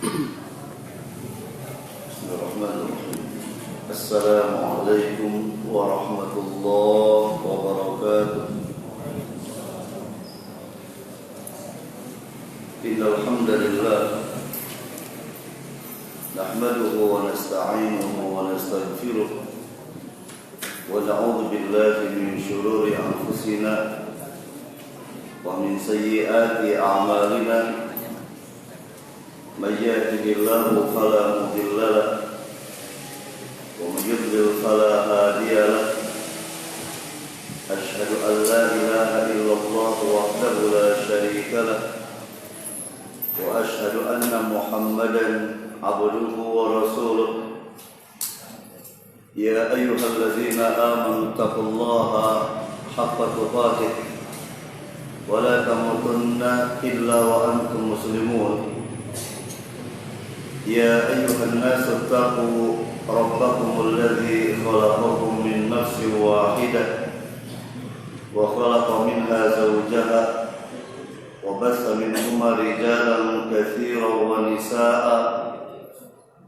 Bismillahirrahmanirrahim. Assalamualaikum warahmatullahi wabarakatuh. Innal hamdalillah nahmaduhu wa nasta'inuhu wa nastaghfiruh wa na'udzu billahi min shururi anfusina wa min sayyiati a'malina. من يهده الله فلا مضل له ومن يضلل فلا هادي له أشهد أن لا إله إلا الله وحده لا شريك له وأشهد أن محمدا عبده ورسوله يا أيها الذين آمنوا اتقوا الله حق تقاته ولا تموتن إلا وأنتم مسلمون يا أيها الناس اتقوا ربكم الذي خلقكم من نفس واحدة وخلق منها زوجها وبث منهما رجالا كثيرا ونساء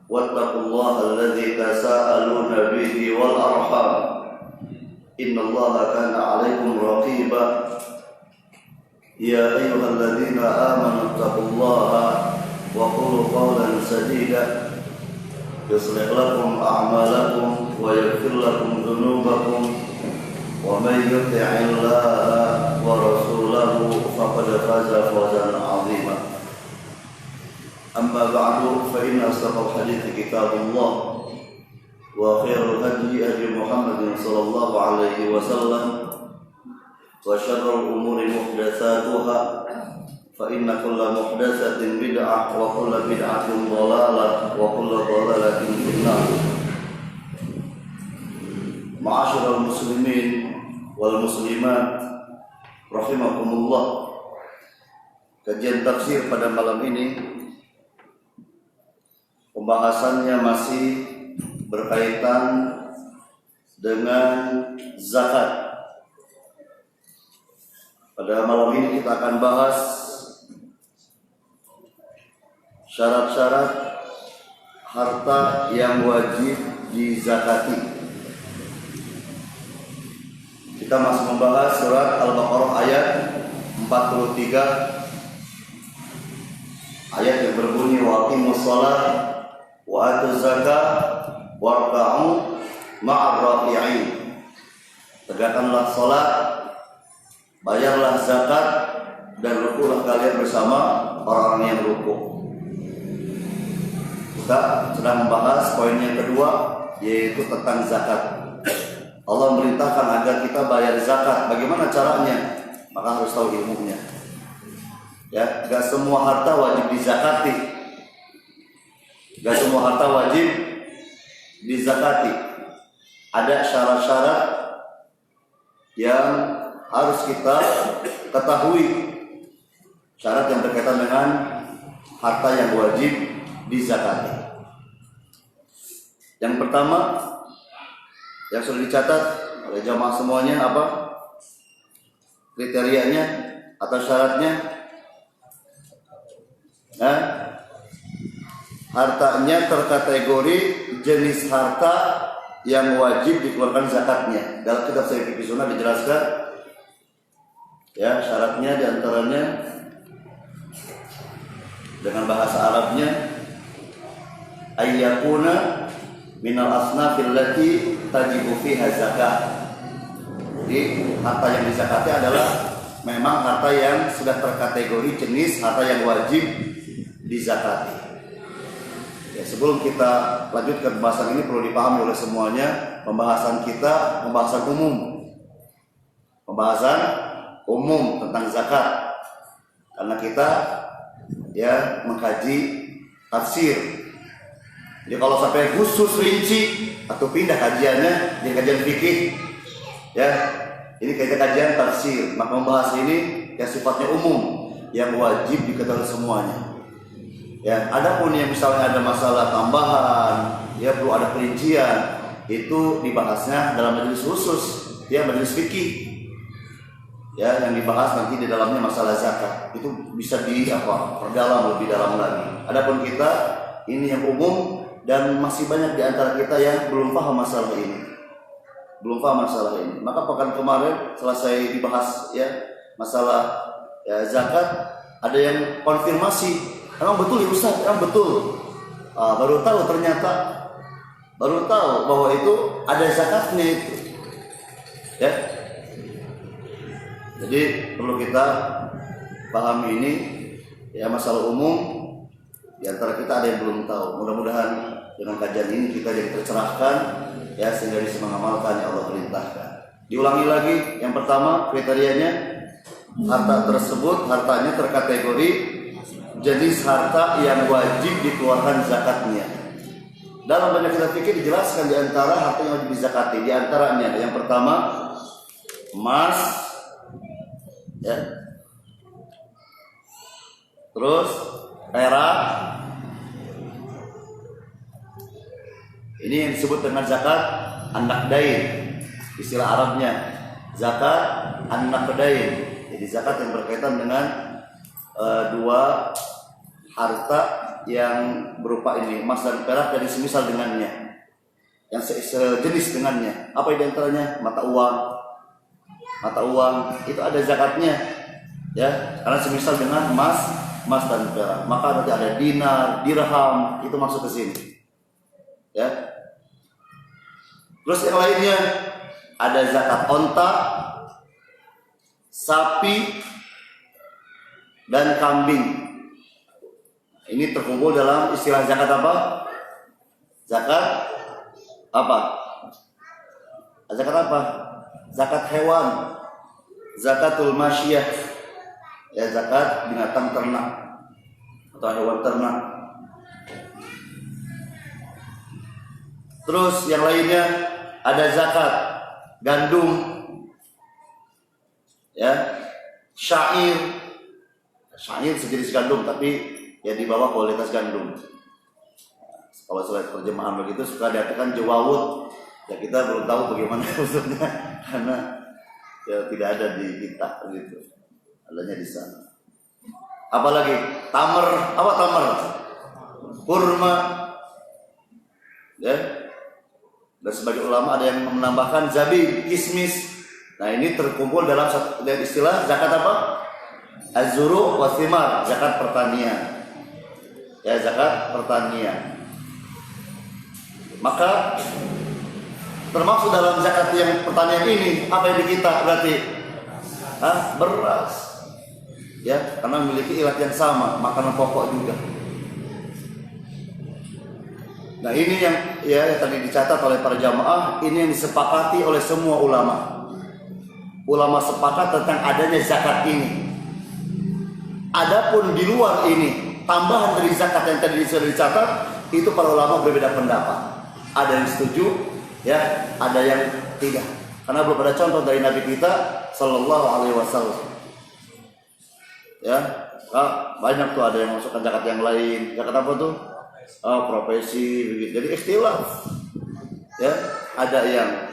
واتقوا الله الذي تساءلون به والأرحام إن الله كان عليكم رقيبا يا أيها الذين آمنوا اتقوا الله وقولوا قولا سديدا يصلح لكم أعمالكم ويغفر لكم ذنوبكم ومن يطع الله ورسوله فقد فاز فوزا عظيما أما بعد فإن أصدق الحديث كتاب الله وخير الهدي هدي محمد صلى الله عليه وسلم وشر الأمور محدثاتها فإن كل محدثة بدعة وكل بدعة ضلالة وكل ضلالة في النار. Ma'asyiral muslimin wal muslimat rahimakumullah. Kajian tafsir pada malam ini pembahasannya masih berkaitan dengan zakat. Pada malam ini kita akan bahas syarat-syarat harta yang wajib dizakati. Kita masih membahas surat Al-Baqarah ayat 43, ayat yang berbunyi wa aqimus shalah wa atuz zakah warka'u ma'ar raki'in. Tegakkanlah salat, bayarlah zakat, dan rukulah kalian bersama orang-orang yang rukuk. Kita sedang membahas poin yang kedua, yaitu tentang zakat. Allah memerintahkan agar kita bayar zakat. Bagaimana caranya? Maka harus tahu ilmunya. Ya, gak semua harta wajib dizakati. Gak semua harta wajib dizakati. Ada syarat-syarat yang harus kita ketahui. Syarat yang berkaitan dengan harta yang wajib dizakati. Yang pertama yang sudah dicatat oleh jamaah semuanya apa? Kriterianya atau syaratnya? Hartanya terkategori jenis harta yang wajib dikeluarkan zakatnya. Dalam kitab Sahih Fiqh Sunnah dijelaskan ya syaratnya diantaranya dengan bahasa Arabnya ayyakuna minal asnafil lati tajibu fiha zakat. Jadi harta yang dizakati adalah memang harta yang sudah terkategori jenis harta yang wajib dizakati. Ya, sebelum kita lanjutkan pembahasan ini perlu dipahami oleh semuanya, pembahasan kita pembahasan umum. Pembahasan umum tentang zakat. Karena kita ya mengkaji tafsir. Jadi kalau sampai khusus rinci atau pindah kajiannya jadi kajian fikih, ya ini kajian tafsir. Maka membahas ini yang sifatnya umum, yang wajib diketahui semuanya. Ya, adapun yang misalnya ada masalah tambahan, ya perlu ada perincian, itu dibahasnya dalam majelis khusus, ya majelis fikih. Ya, yang dibahas nanti di dalamnya masalah zakat itu bisa perdalam lebih dalam lagi. Adapun kita ini yang umum dan masih banyak di antara kita yang belum paham masalah ini. Maka pekan kemarin selesai dibahas ya masalah ya zakat, ada yang konfirmasi, emang betul ya Ustaz, emang betul. Baru tahu bahwa itu ada zakatnya itu. Ya. Jadi perlu kita pahami ini ya masalah umum. Di antara kita ada yang belum tahu. Mudah-mudahan dengan kajian ini kita jadi tercerahkan ya sehingga bisa mengamalkan yang Allah perintahkan. Diulangi lagi, yang pertama kriterianya harta tersebut hartanya terkategori jenis harta yang wajib dikeluarkan zakatnya. Dalam banyak kitab fikih dijelaskan di antara harta yang wajib dizakati. Di antaranya yang pertama emas, ya. Terus perak. Ini yang disebut dengan zakat an-naqdain. Istilah Arabnya zakat an-naqdain. Jadi zakat yang berkaitan dengan dua harta yang berupa ini emas dan perak dan semisal dengannya, yang sejenis dengannya. Apa di antaranya? Mata uang itu ada zakatnya, ya, karena semisal dengan emas dan perak. Maka nanti ada dinar, dirham, itu masuk ke sini, ya. Terus yang lainnya ada zakat onta, sapi, dan kambing. Ini terkumpul dalam istilah zakat apa? Zakat apa? Zakat hewan, zakatul masyiyah, ya zakat binatang ternak atau hewan ternak. Terus yang lainnya ada zakat gandum, ya, syair sejenis gandum tapi ya di bawah kualitas gandum. Kalau surat terjemahan begitu suka dikatakan jawawut, ya kita belum tahu bagaimana maksudnya karena ya tidak ada di kitab gitu, adanya di sana. Apalagi tamer, kurma, ya. Dan sebagai ulama ada yang menambahkan zabib, kismis. Nah ini terkumpul dalam istilah zakat apa? Az-zuru' wa thimar, zakat pertanian. Ya, zakat pertanian. Maka termasuk dalam zakat yang pertanian ini apa yang di kita berarti? Beras. Ya, karena memiliki ilat yang sama, makanan pokok juga. Nah, ini yang tadi dicatat oleh para jamaah, ini yang disepakati oleh semua ulama. Ulama sepakat tentang adanya zakat ini. Adapun di luar ini, tambahan dari zakat yang tadi sudah dicatat, itu para ulama berbeda pendapat. Ada yang setuju, ya, ada yang tidak. Karena belum ada contoh dari Nabi kita Sallallahu Alaihi Wasallam. Ya, banyak tuh ada yang masukkan zakat yang lain. Zakat apa tuh? Profesi, begitu. Jadi ikhtilaf. Ya, ada yang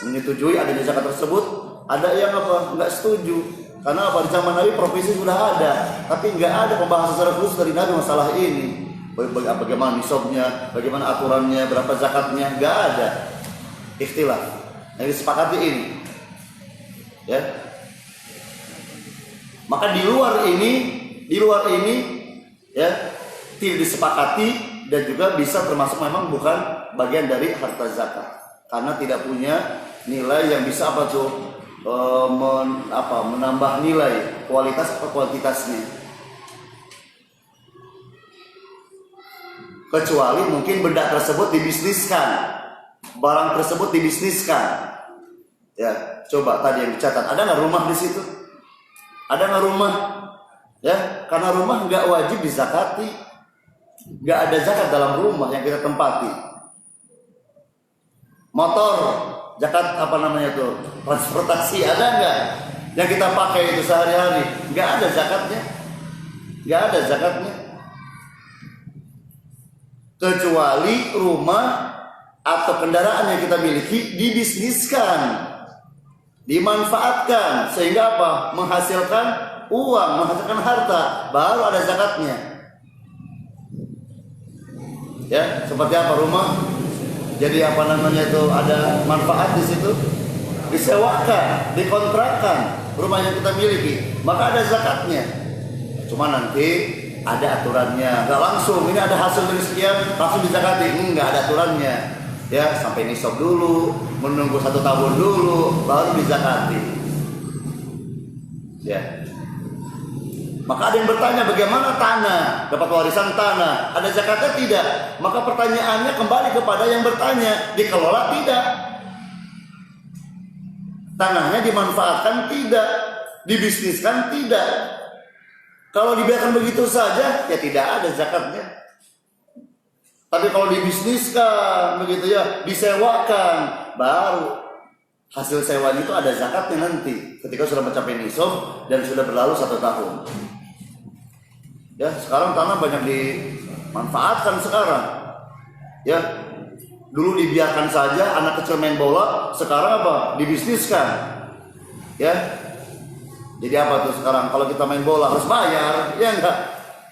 menyetujui adanya zakat tersebut, ada yang nggak setuju. Karena di zaman Nabi profesi sudah ada, tapi nggak ada pembahasan secara khusus dari Nabi masalah ini. Bagaimana nisabnya, bagaimana aturannya, berapa zakatnya, nggak ada. Ikhtilaf. Yang disepakati ini, ya. Maka di luar ini, ya, tidak disepakati dan juga bisa termasuk memang bukan bagian dari harta zakat, karena tidak punya nilai yang bisa menambah nilai kualitas atau kuantitasnya, kecuali mungkin benda tersebut dibisniskan, barang tersebut dibisniskan. Ya, coba tadi yang dicatat, ada nggak rumah di situ? Ada nggak rumah? Ya, karena rumah nggak wajib dizakati, nggak ada zakat dalam rumah yang kita tempati. Motor, zakat transportasi ada nggak? Yang kita pakai itu sehari-hari, nggak ada zakatnya. Kecuali rumah atau kendaraan yang kita miliki dibisniskan. dimanfaatkan sehingga apa? Menghasilkan uang, menghasilkan harta, baru ada zakatnya. Ya, seperti apa rumah? Jadi apa namanya itu ada manfaat di situ, disewakan, dikontrakkan rumah yang kita miliki, maka ada zakatnya. Cuma nanti ada aturannya, nggak langsung ini ada hasil dari sekian langsung dizakati, nggak ada aturannya. Ya, sampai nisab dulu, menunggu 1 tahun dulu, baru dizakati. Ya. Maka ada yang bertanya bagaimana tanah, dapat warisan tanah, ada zakatnya tidak? Maka pertanyaannya kembali kepada yang bertanya, dikelola tidak? Tanahnya dimanfaatkan tidak? Dibisniskan tidak? Kalau dibiarkan begitu saja, ya tidak ada zakatnya. Tapi kalau dibisniskan begitu ya, disewakan, baru hasil sewanya itu ada zakatnya nanti ketika sudah mencapai nisab dan sudah berlalu 1 tahun. Ya, sekarang tanah banyak dimanfaatkan sekarang. Ya, dulu dibiarkan saja anak kecil main bola, sekarang apa? Dibisniskan. Ya. Jadi apa tuh sekarang? Kalau kita main bola harus bayar, ya enggak?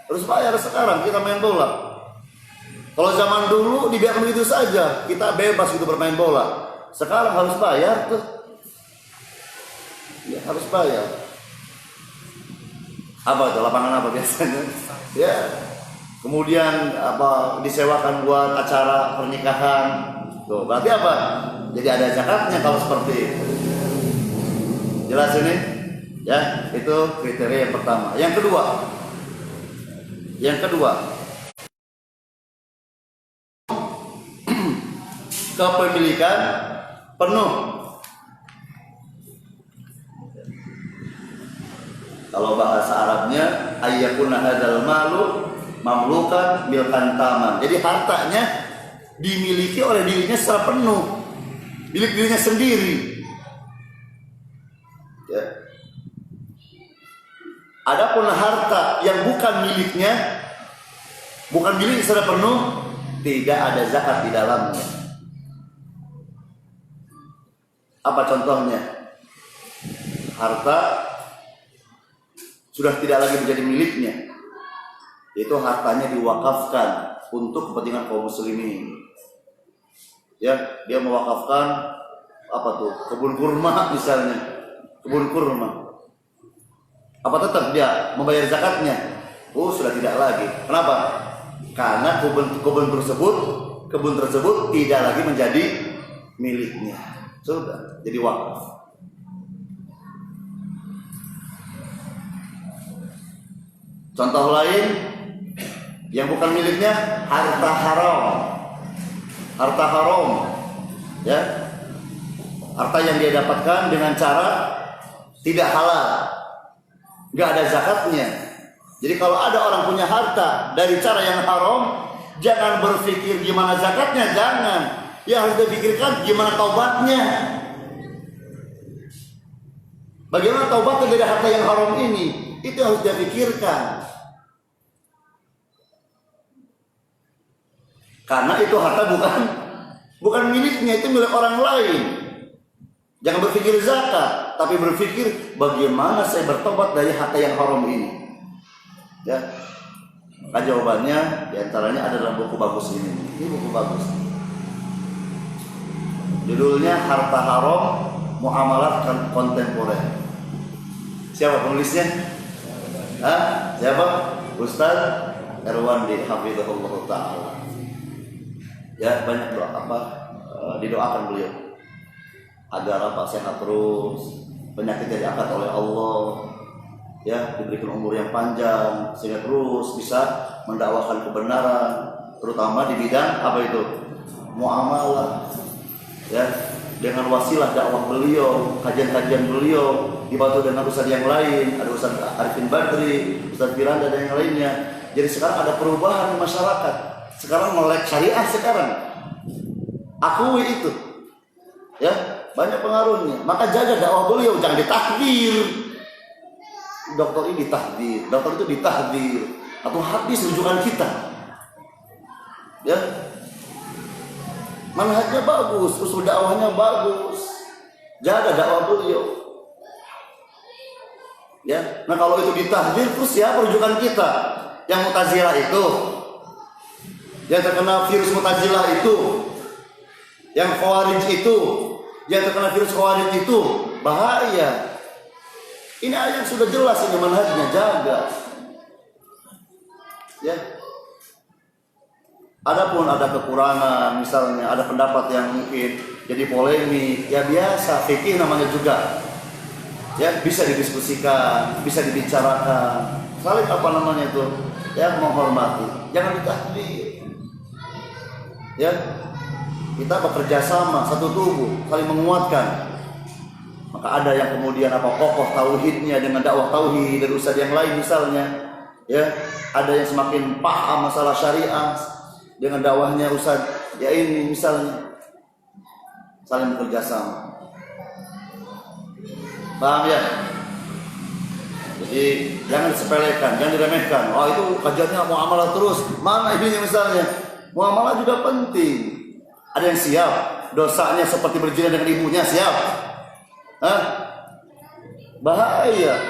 Harus bayar sekarang kita main bola. Kalau zaman dulu dibiarkan begitu saja, kita bebas gitu bermain bola. Sekarang harus bayar tuh. Ya, harus bayar. Apa itu? Lapangan apa biasanya? Ya. Kemudian apa disewakan buat acara pernikahan. Tuh, berarti apa? Jadi ada zakatnya kalau seperti itu. Jelas ini? Ya, itu kriteria yang pertama. Yang kedua, kepemilikan penuh. Kalau bahasa Arabnya ayyakuna hadzal malu mamlukan milkan taman. Jadi hartanya dimiliki oleh dirinya secara penuh, milik dirinya sendiri. Ya. Adapun harta yang bukan miliknya, bukan milik secara penuh, tidak ada zakat di dalamnya. Apa contohnya? Harta sudah tidak lagi menjadi miliknya. Itu hartanya diwakafkan untuk kepentingan kaum muslimin. Ya, dia mewakafkan apa tuh? Kebun kurma misalnya. Kebun kurma. Apa tetap dia membayar zakatnya? Oh, sudah tidak lagi. Kenapa? Karena kebun tersebut tidak lagi menjadi miliknya. Sudah jadi wakaf. Contoh lain yang bukan miliknya, harta haram. Harta haram, ya. Harta yang dia dapatkan dengan cara tidak halal, nggak ada zakatnya. Jadi kalau ada orang punya harta dari cara yang haram, jangan berpikir gimana zakatnya, jangan. Ya harus dipikirkan gimana taubatnya. Bagaimana taubatnya dari harta yang haram ini? Itu harus dipikirkan. Karena itu harta bukan miliknya, itu milik orang lain. Jangan berpikir zakat, tapi berpikir bagaimana saya bertobat dari harta yang haram ini. Ya. Maka jawabannya diantaranya ada dalam buku bagus ini. Ini buku bagus. Judulnya Harta Haram Muamalat Kontemporer. Siapa penulisnya? Siapa? Ustaz Erwandi Hafizahullah Ta'ala. Ya, banyak didoakan beliau agar sehat terus, penyakit diangkat oleh Allah, ya, diberikan umur yang panjang sehingga terus bisa mendakwakan kebenaran, terutama di bidang apa itu? Muamalah. Ya, dengan wasilah dakwah beliau, kajian-kajian beliau dibantu dengan ustaz yang lain, ada Ustaz Arifin Badri, Ustaz Firanda dan yang lainnya. Jadi sekarang ada perubahan di masyarakat. Sekarang melek syariah sekarang. Akui itu. Ya, banyak pengaruhnya. Maka jaga dakwah beliau, jangan ditahdir. Dokter ini ditahdir, dokter itu ditahdir, atau hadis rujukan kita. Ya. Manhajnya bagus, usul dakwahnya bagus. Jaga dakwah beliau. Ya, nah kalau itu ditahdir, terus siapa rujukan kita? Yang Mu'tazilah itu, yang terkena virus Mu'tazilah itu, yang Khawarij itu, yang terkena virus Khawarij itu, bahaya. Ini ayat sudah jelas, ini manhajnya, jaga. Ya. Adapun ada kekurangan, misalnya ada pendapat yang mungkin jadi polemik, ya biasa, fikih namanya juga. Ya, bisa didiskusikan, bisa dibicarakan. Saling apa namanya itu? Ya, menghormati. Jangan ditahdir. Ya. Kita bekerja sama, satu tubuh, saling menguatkan. Maka ada yang kemudian kokoh tauhidnya dengan dakwah tauhid dari ustaz yang lain misalnya. Ya, ada yang semakin paham masalah syariah dengan dakwahnya ustaz ya ini misalnya, saling bekerja sama. Paham ya? Jadi jangan disepelekan, jangan diremehkan. Oh itu kajiannya muamalah terus. Mana ini misalnya? Muamalah juga penting. Ada yang siap dosanya seperti berzina dengan ibunya, siap? Hah? Bahaya.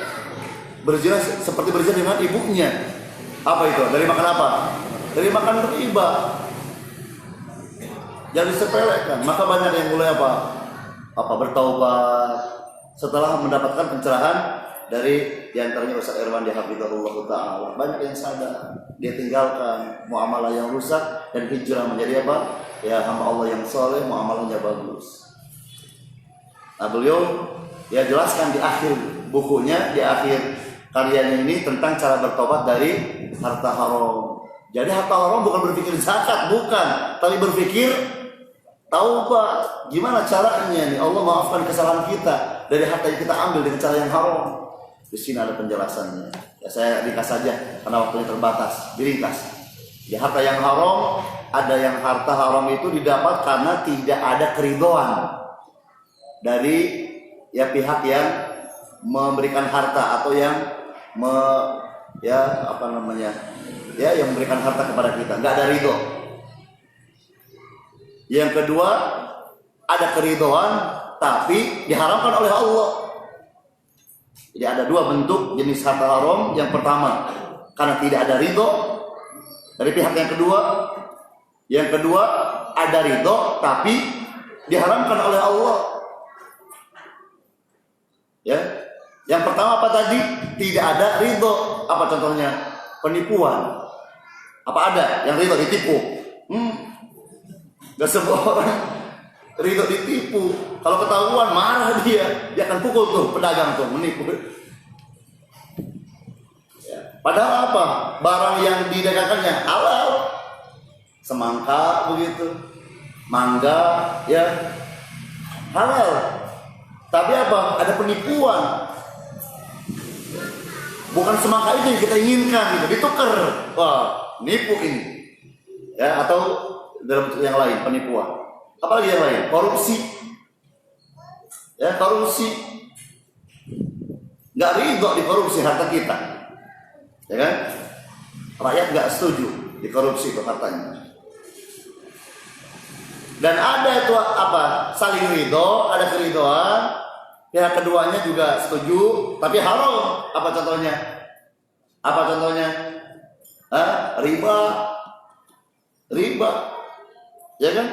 Berzina seperti berzina dengan ibunya. Apa itu? Dari makan apa? Dari makan riba. Jangan disepelekan. Maka banyak yang mulai bertaubat setelah mendapatkan pencerahan dari diantaranya Ustaz Irwan Hafizahullah Ta'ala. Banyak yang sadar, dia tinggalkan muamalah yang rusak dan hijrah menjadi apa? Ya hamba Allah yang soleh, muamalahnya bagus. Nah beliau ya jelaskan di akhir bukunya, di akhir karyanya ini tentang cara bertobat dari harta haram. Jadi harta haram bukan berpikir zakat, bukan, tapi berpikir taubat. Gimana caranya nih? Allah maafkan kesalahan kita dari harta yang kita ambil dengan cara yang haram. Di sini ada penjelasannya. Ya saya ringkas saja karena waktunya terbatas. Diringkas. Di harta yang haram, ada yang harta haram itu didapat karena tidak ada keridhaan dari ya pihak yang memberikan harta atau yang yang memberikan harta kepada kita, nggak ada ridho. Yang kedua, ada keridhaan tapi diharamkan oleh Allah. Jadi ada dua bentuk jenis harta haram. Yang pertama, karena tidak ada ridho dari pihak yang kedua. Yang kedua, ada ridho tapi diharamkan oleh Allah. Ya. Yang pertama apa tadi? Tidak ada ridho. Apa contohnya? Penipuan. Apa ada yang ridho ditipu? Gak semua orang ridho ditipu. Kalau ketahuan marah dia akan pukul tuh pedagang tuh menipu. Ya. Padahal apa? Barang yang didagangkannya halal. Semangka begitu, mangga ya halal. Tapi apa? Ada penipuan. Bukan semangka itu yang kita inginkan, gitu. Ditukar. Wah, nipu ini. Ya, atau dalam yang lain penipuan. Apalagi yang lain? Korupsi. Ya, korupsi. Nggak ridho dikorupsi harta kita. Ya kan? Rakyat nggak setuju dikorupsi itu hartanya. Dan ada itu saling ridho, ada keridhoan. Pihak keduanya juga setuju, tapi haram. Apa contohnya? Riba, ya kan?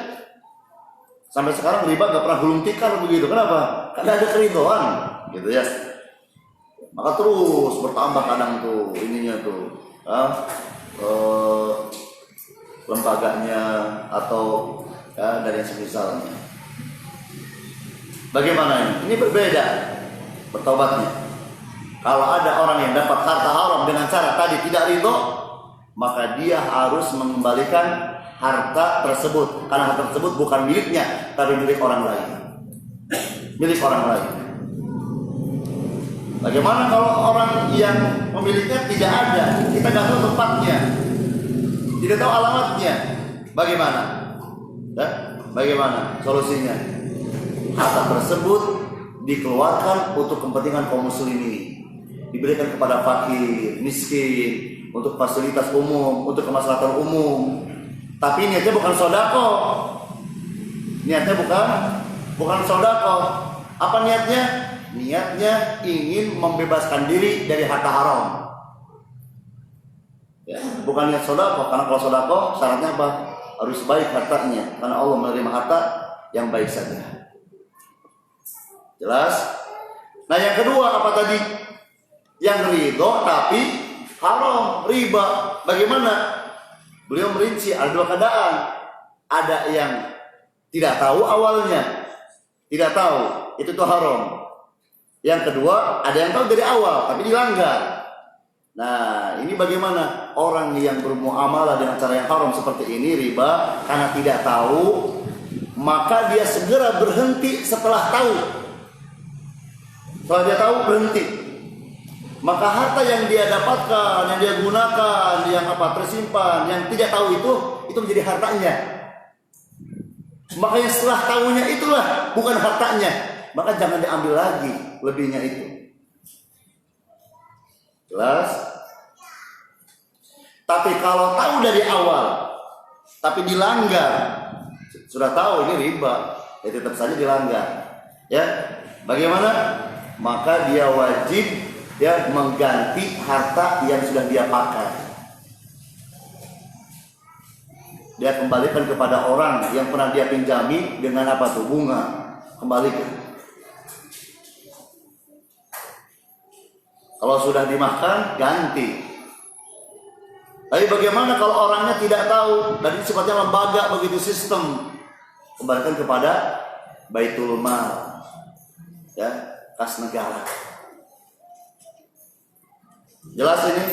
Sampai sekarang riba nggak pernah gulung tikar begitu. Kenapa? Karena ada keridhoan, gitu ya. Maka terus bertambah kadang tuh ininya tuh, lembaganya atau ya, dari yang semisalnya. Bagaimana ini? Ini berbeda bertobatnya. Kalau ada orang yang dapat harta haram dengan cara tadi tidak ridho, maka dia harus mengembalikan harta tersebut. Karena harta tersebut bukan miliknya, tapi milik orang lain. Milik orang lain. Bagaimana kalau orang yang memilikinya tidak ada? Kita nggak tahu tempatnya, tidak tahu alamatnya. Bagaimana? Ya? Bagaimana solusinya? Harta tersebut dikeluarkan untuk kepentingan kaum muslimin, diberikan kepada fakir, miskin, untuk fasilitas umum, untuk kemaslahatan umum. Tapi niatnya bukan sedekah. Niatnya bukan sedekah. Apa niatnya? Niatnya ingin membebaskan diri dari harta haram. Ya, bukan niat sedekah, karena kalau sedekah syaratnya apa? Harus baik hartanya, karena Allah menerima harta yang baik saja. Jelas? Nah, yang kedua apa tadi? Yang ridho tapi haram, riba. Bagaimana? Beliau merinci ada dua keadaan. Ada yang tidak tahu awalnya, tidak tahu itu tuh haram. Yang kedua, ada yang tahu dari awal tapi dilanggar. Nah, ini bagaimana orang yang bermuamalah dengan cara yang haram seperti ini, riba, karena tidak tahu, maka dia segera berhenti setelah tahu. Setelah dia tahu, berhenti. Maka harta yang dia dapatkan, yang dia gunakan, yang tersimpan, yang tidak tahu itu menjadi hartanya. Makanya setelah tahunya itulah bukan hartanya, maka jangan diambil lagi lebihnya itu. Jelas? Tapi kalau tahu dari awal, tapi dilanggar, sudah tahu ini riba, ya tetap saja dilanggar. Ya, bagaimana? Maka dia wajib ya mengganti harta yang sudah dia pakai. Dia kembalikan kepada orang yang pernah dia pinjami dengan apa tuh? Bunga. Kembalikan. Kalau sudah dimakan, ganti. Tapi bagaimana kalau orangnya tidak tahu dan ini sifatnya lembaga begitu sistem? Kembalikan kepada Baitul Mal, ya, kas negara. Jelas ini?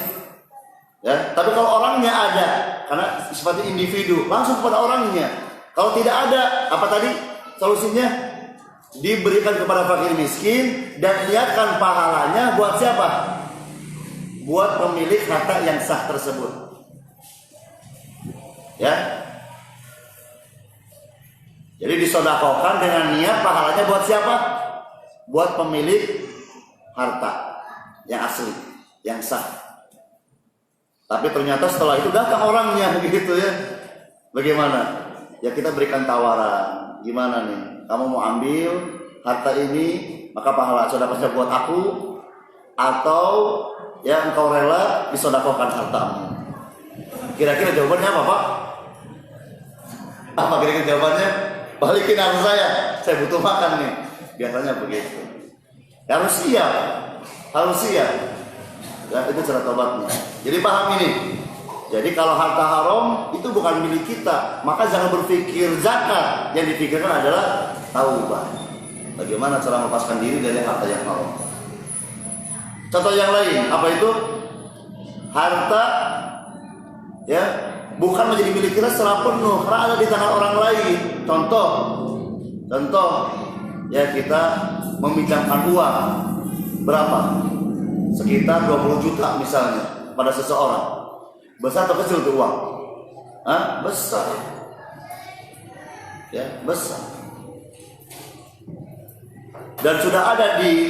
Ya, tapi kalau orangnya ada, karena sifatnya individu, langsung kepada orangnya. Kalau tidak ada, apa tadi solusinya? Diberikan kepada fakir miskin dan niatkan pahalanya buat siapa? Buat pemilik harta yang sah tersebut. Ya. Jadi disedekahkan dengan niat pahalanya buat siapa? Buat pemilik harta yang asli, yang sah. Tapi ternyata setelah itu datang orangnya begitu ya. Bagaimana? Ya kita berikan tawaran. Gimana nih? Kamu mau ambil harta ini, maka pahala sedekahnya buat aku, atau ya engkau rela disedekahkan hartamu. Kira-kira jawabannya apa, Pak? Apa kira-kira jawabannya? Balikin harta saya butuh makan nih. Biasanya begitu. Ya, harus siap. Harus siap. Ya, itu cara tobatnya. Jadi paham ini. Jadi kalau harta haram itu bukan milik kita, maka jangan berpikir zakat. Yang dipikirkan adalah taubah. Bagaimana cara melepaskan diri dari harta yang haram. Contoh yang lain, apa itu? Harta ya bukan menjadi milik kita secara penuh, karena ada di tangan orang lain. Contoh ya kita meminjamkan uang berapa? Sekitar 20 juta misalnya pada seseorang. Besar atau kecil itu uang? Besar. Ya, besar. Dan sudah ada di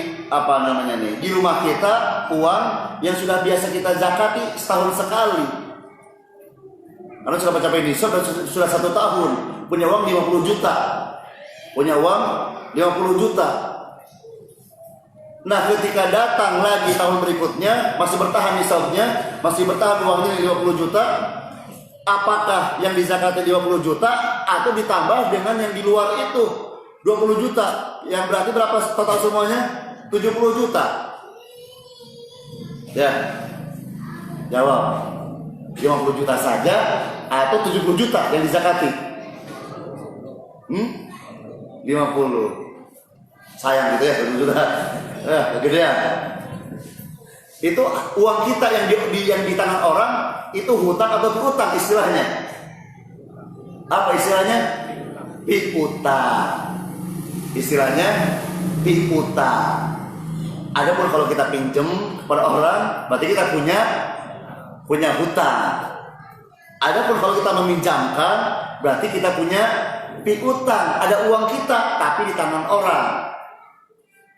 di rumah kita uang yang sudah biasa kita zakati setahun sekali. Karena sudah mencapai nisab dan sudah 1 tahun, punya uang 50 juta. Punya uang 50 juta. Nah, ketika datang lagi tahun berikutnya, masih bertahan nisabnya, masih bertahan uangnya 50 juta, apakah yang dizakati 50 juta atau ditambah dengan yang di luar itu 20 juta? Yang berarti berapa total semuanya? 70 juta. Ya. Jawab. 50 juta saja atau 70 juta yang dizakati? 50. Sayang gitu ya, 70 juta. Kegedean. Itu uang kita yang di tangan orang itu hutang atau piutang istilahnya. Apa istilahnya? Piutang. Istilahnya piutang. Adapun kalau kita pinjam kepada orang, berarti kita punya hutang. Adapun kalau kita meminjamkan, berarti kita punya piutang. Ada uang kita tapi di tangan orang.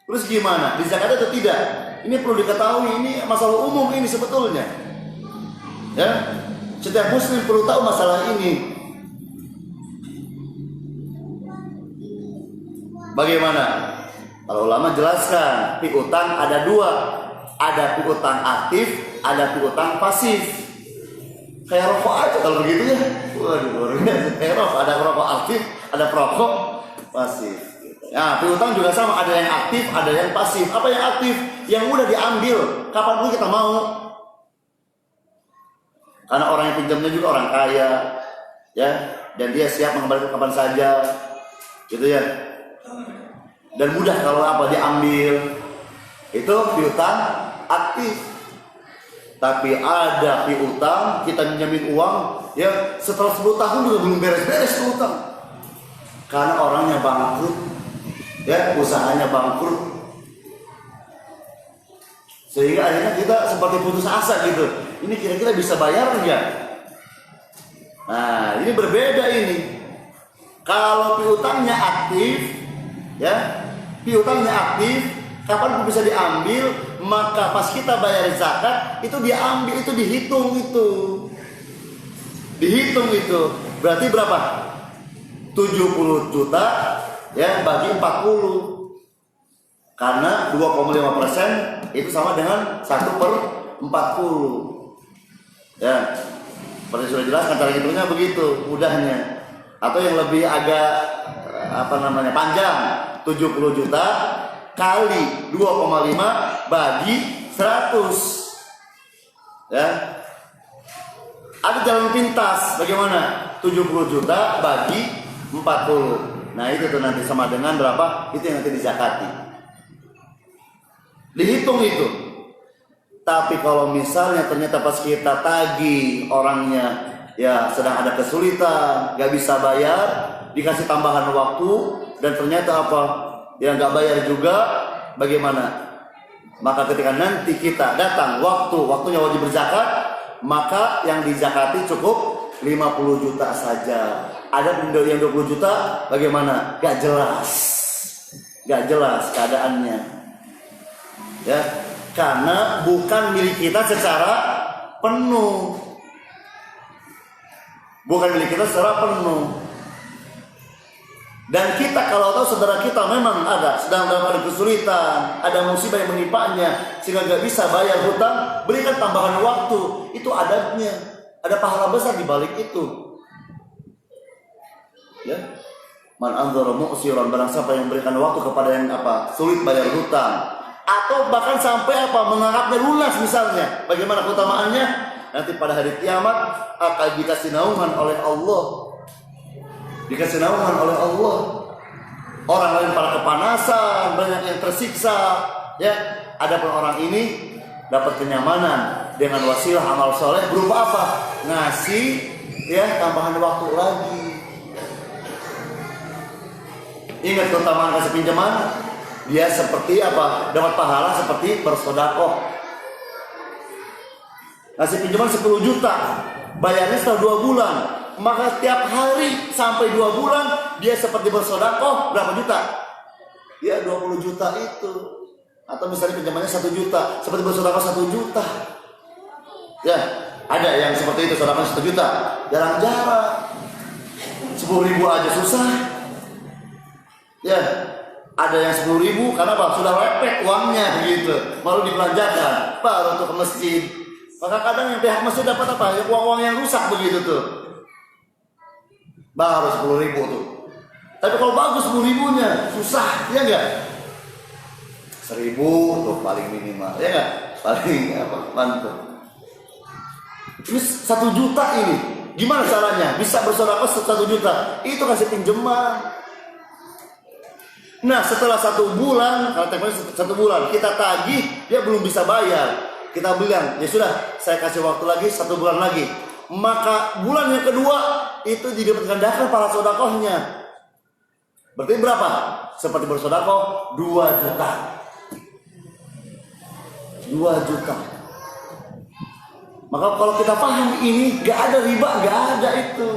Terus gimana? Dizakat atau tidak? Ini perlu diketahui, ini masalah umum ini sebetulnya. Ya, setiap muslim perlu tahu masalah ini. Bagaimana? Kalau ulama jelaskan, piutang ada dua. Ada piutang aktif, ada piutang pasif. Kayak rokok aja kalau begitu ya. Waduh, luar biasa. Kayak rokok, ada rokok aktif, ada perokok pasif. Nah, piutang juga sama, ada yang aktif, ada yang pasif. Apa yang aktif? Yang mudah diambil, kapanpun kita mau. Karena orang yang pinjamnya juga orang kaya, ya, dan dia siap mengembalikan kapan saja, gitu ya. Dan mudah kalau apa diambil. Itu piutang aktif. Tapi ada piutang, kita minjamin uang, ya setelah 10 tahun juga belum beres-beres piutang. Karena orangnya bangkrut, ya usahanya bangkrut. Sehingga akhirnya kita seperti putus asa gitu. Ini kira-kira bisa bayar enggak? Nah, ini berbeda ini. Kalau piutangnya aktif, ya, piutangnya aktif, kapan pun bisa diambil, maka pas kita bayar zakat itu diambil, itu dihitung itu. Dihitung itu. Berarti berapa? 70 juta ya bagi 40. Karena 2,5% itu sama dengan 1/40. Ya. Seperti sudah jelaskan cara hitungnya begitu mudahnya. Atau yang lebih agak panjang, 70 juta kali 2,5 bagi 100. Ya. Ada jalan pintas bagaimana? 70 juta bagi 40. Nah, itu tuh nanti sama dengan berapa? Itu yang nanti dizakati. Dihitung itu. Tapi kalau misalnya ternyata pas kita tagih orangnya ya sedang ada kesulitan, gak bisa bayar, dikasih tambahan waktu dan ternyata apa? Ya gak bayar juga, bagaimana? Maka ketika nanti kita datang waktunya wajib berzakat, maka yang dizakati cukup 50 juta saja. Ada yang 20 juta bagaimana? Gak jelas. Gak jelas keadaannya. Ya, karena bukan milik kita secara penuh. Bukan milik kita secara penuh. Dan kita kalau tahu saudara kita memang sedang dalam kesulitan, ada musibah yang menimpanya sehingga gak bisa bayar hutang, berikan tambahan waktu. Itu adabnya. Ada pahala besar di balik itu. Ya. Man anzara mu'siran, barang siapa yang memberikan waktu kepada yang sulit bayar hutang, atau bahkan sampai menganggapnya lunas misalnya. Bagaimana keutamaannya? Nanti pada hari kiamat akan dikasih naungan oleh Allah. Dikasih naungan oleh Allah. Orang lain para kepanasan, banyak yang tersiksa, ya. Adapun orang ini dapat kenyamanan dengan wasilah amal soleh berupa apa? Ngasih ya tambahan waktu lagi. Ingat keutamaan kasih pinjaman, dia seperti dapat pahala seperti bersedekah. Kasih pinjaman 10 juta, bayarnya setelah 2 bulan, maka tiap hari sampai 2 bulan dia seperti bersedekah berapa juta? Ya 20 juta itu. Atau misalnya pinjamannya 1 juta, seperti bersedekah 1 juta. Ya, ada yang seperti itu, sedekah 1 juta. Jarang-jarang. 10.000 aja susah. Ya, ada yang 10.000 karena sudah lepek uangnya begitu, baru dibelanjakan, baru untuk ke masjid. Maka kadang yang pihak masjid dapat ya, uang-uang yang rusak begitu tuh, baru 10.000 tuh. Tapi kalau bagus 10.000-nya susah, ya enggak? 1.000 tuh paling minimal, ya enggak? Paling mantap. Ini 1 juta ini, gimana caranya bisa bersedekah 1 juta? Itu kasih pinjaman. Nah, setelah 1 bulan, kalau temponya 1 bulan, kita tagih, dia belum bisa bayar. Kita bilang, ya sudah, saya kasih waktu lagi 1 bulan lagi. Maka bulan yang kedua, itu dilipat gandakan para sedekahnya. Berarti berapa? Seperti bersedekah 2 juta. 2 juta. Maka kalau kita paham ini, gak ada riba, gak ada itu.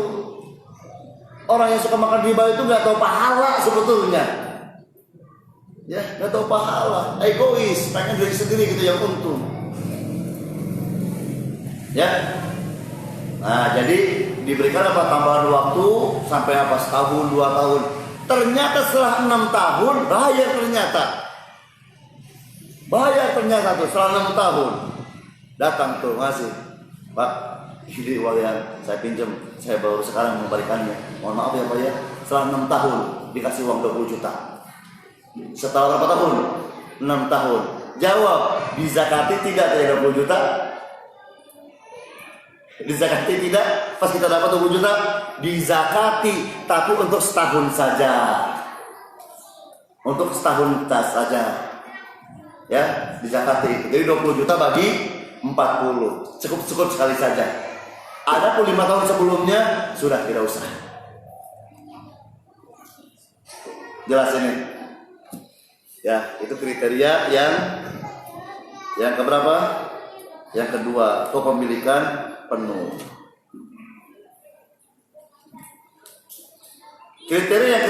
Orang yang suka makan riba itu gak tahu pahala sebetulnya. Ya, nggak tahu pahala, egois, pengen diri sendiri gitu yang untung. Ya, nah jadi diberikan tambahan waktu sampai setahun 2 tahun. Ternyata setelah 6 tahun bayar ternyata tuh setelah 6 tahun datang tuh ngasih, Pak, ini uang yang saya pinjam, saya baru sekarang mengembalikannya. Mohon maaf ya Pak ya, setelah 6 tahun dikasih uang 20 juta. Setelah berapa tahun? 6 tahun. Jawab, dizakati tidak dari 20 juta? Dizakati tidak? Pas kita dapat 20 juta, dizakati, tapi untuk setahun saja. Untuk setahun saja. Ya, dizakati. Jadi 20 juta bagi 40. Cukup sekali saja. Ada pun 5 tahun sebelumnya sudah tidak usah. Jelas ini. Ya, itu kriteria yang keberapa? Yang kedua, kepemilikan penuh. Kriteria yang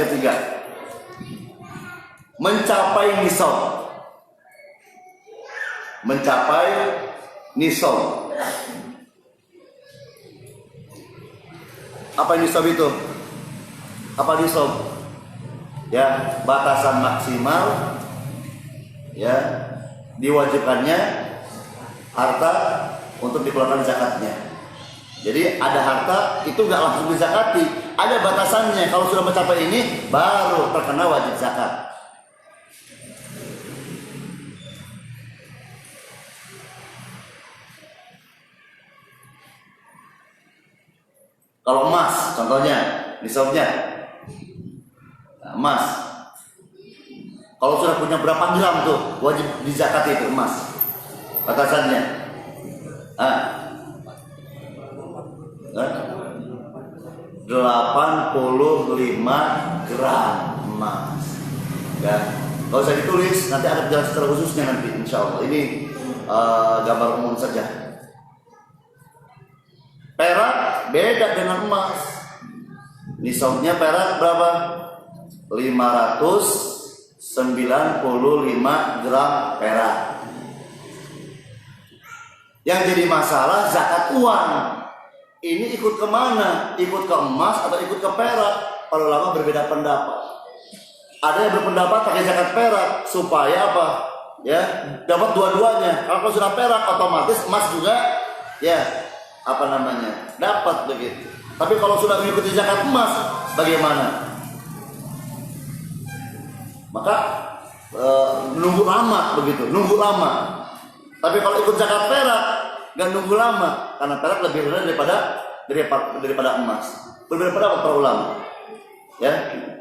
ketiga, mencapai nisab. Apa nisab itu? Apa nisab? Ya, batasan maksimal ya diwajibkannya harta untuk dikeluarkan zakatnya. Jadi ada harta itu nggak langsung dizakati, ada batasannya. Kalau sudah mencapai ini baru terkena wajib zakat. Kalau emas, contohnya, nisabnya, emas. Kalau sudah punya berapa gram tuh wajib dizakati itu emas. Batasannya 85 gram emas. Ya, kalau saya ditulis nanti ada penjelasan secara khususnya nanti, insya Allah. Ini gambar umum saja. Perak beda dengan emas. Nisabnya perak berapa? 595 gram perak. Yang jadi masalah zakat uang. Ini ikut kemana? Ikut ke emas atau ikut ke perak? Para ulama berbeda pendapat. Ada yang berpendapat pakai zakat perak supaya apa? Ya, dapat dua-duanya. Kalau sudah perak otomatis emas juga ya dapat begitu. Tapi kalau sudah mengikuti zakat emas bagaimana? Maka nunggu lama begitu, nunggu lama. Tapi kalau ikut zakat perak nggak nunggu lama, karena perak lebih rendah daripada emas. Berbeda pendapat para ulama. Ya,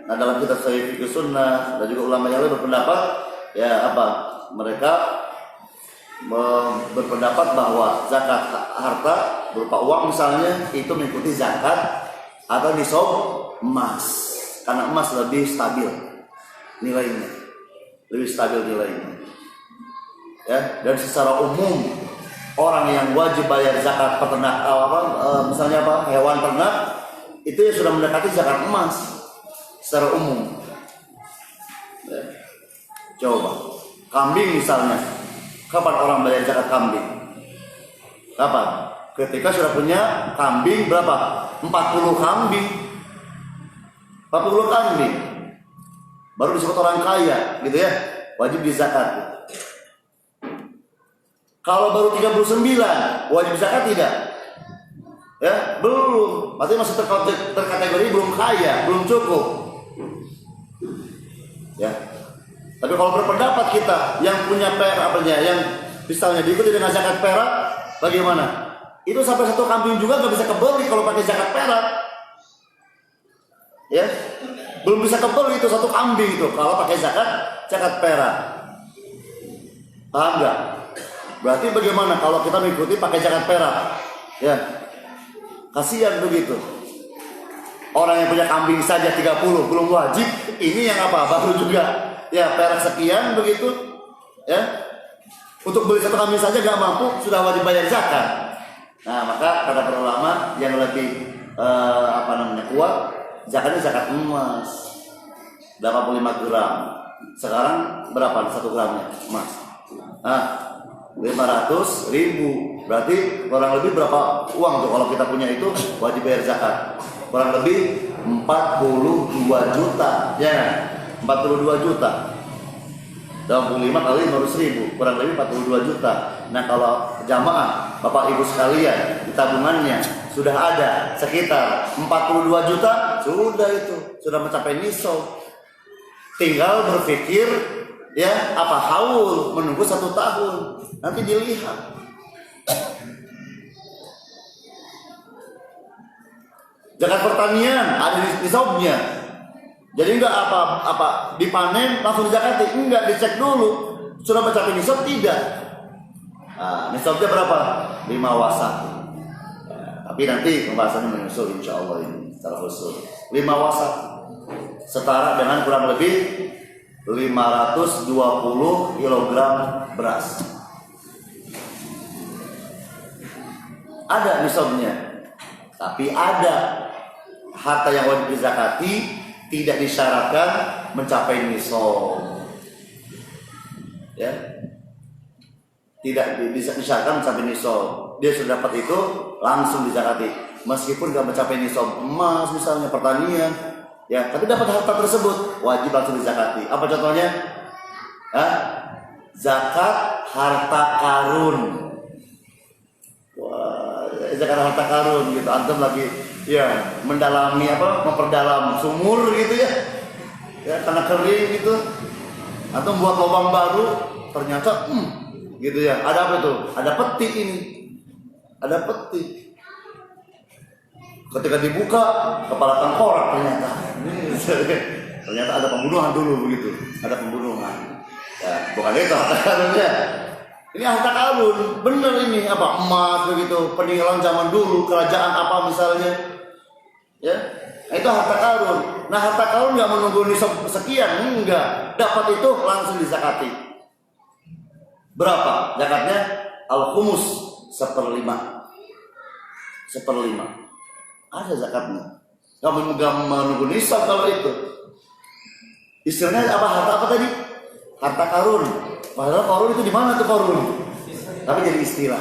nah dalam kitab Sahih Fiqh Sunnah dan juga ulama yang lain berpendapat mereka berpendapat bahwa zakat harta berupa uang misalnya itu mengikuti zakat atau nisab emas, karena emas lebih stabil nilainya, ya. Dan secara umum orang yang wajib bayar zakat peternak misalnya hewan ternak itu ya sudah mendekati zakat emas secara umum, ya. Coba kambing misalnya, kapan orang bayar zakat kambing? Kapan? Ketika sudah punya kambing berapa? 40 kambing baru disebut orang kaya, gitu ya, wajib dizakat. Kalau baru 39 wajib zakat tidak? Ya, belum. Berarti masih terkategori belum kaya, belum cukup. Ya. Tapi kalau berpendapat kita yang punya perak yang misalnya diikuti dengan zakat perak, bagaimana? Itu sampai satu kambing juga nggak bisa kebeli kalau pakai zakat perak. Ya, belum bisa kebeli itu satu kambing itu kalau pakai zakat perak. Paham nggak? Berarti bagaimana kalau kita mengikuti pakai zakat perak? Ya, kasihan begitu. Orang yang punya kambing saja 30 belum wajib, ini yang baru juga. Ya, perak sekian begitu, ya. Untuk beli satu kambing saja nggak mampu, sudah wajib bayar zakat. Nah, maka kata para ulama yang lebih kuat, zakatnya zakat emas 85 gram. Sekarang berapa 1 gramnya emas? 500.000. Berarti kurang lebih berapa uang tuh kalau kita punya itu wajib bayar zakat? kurang lebih 42 juta, ya, 42 juta. 25 kali 500.000, kurang lebih 42 juta. Nah, kalau jamaah Bapak Ibu sekalian di tabungannya sudah ada sekitar 42 juta, sudah itu, sudah mencapai nisab. Tinggal berpikir ya apa haul menunggu 1 tahun, nanti dilihat. Zakat pertanian ada nisabnya. Jadi enggak apa dipanen langsung dizakati, enggak, dicek dulu sudah mencapai nisab tidak. Nah, nisabnya berapa? 5 wasak. Tapi nanti pembahasannya menyusul insyaallah ini secara khusus. 5 wasak setara dengan kurang lebih 520 kg beras. Ada nisabnya. Tapi ada harta yang wajib dizakati tidak disyaratkan mencapai nisab, ya, tidak disyaratkan mencapai nisab. Dia sudah dapat itu langsung dizakati, meskipun nggak mencapai nisab emas misalnya pertanian, ya, tapi dapat harta tersebut wajib langsung dizakati. Apa contohnya? Zakat harta karun. Wah, zakat harta karun gitu. Antum lagi ya mendalami memperdalam sumur gitu ya tanah kering gitu, atau buat lubang baru, ternyata gitu ya, ada apa tuh, ada peti ini, ada peti, ketika dibuka kepala tengkorak ternyata ada pembunuhan dulu begitu, ada pembunuhan ya, bukan itu harta karunnya. Ini harta karun bener, ini emas begitu, peninggalan zaman dulu, kerajaan apa misalnya, ya, itu harta karun. Nah, harta karun nggak menunggu nisab sekian, enggak, dapat itu langsung dizakati. Berapa zakatnya? Al-khumus 1/5, ada zakatnya. Nggak menunggu nisab kalau itu. Istilahnya harta apa tadi? Harta karun. Padahal korun itu di mana tuh korun? Tapi jadi istilah.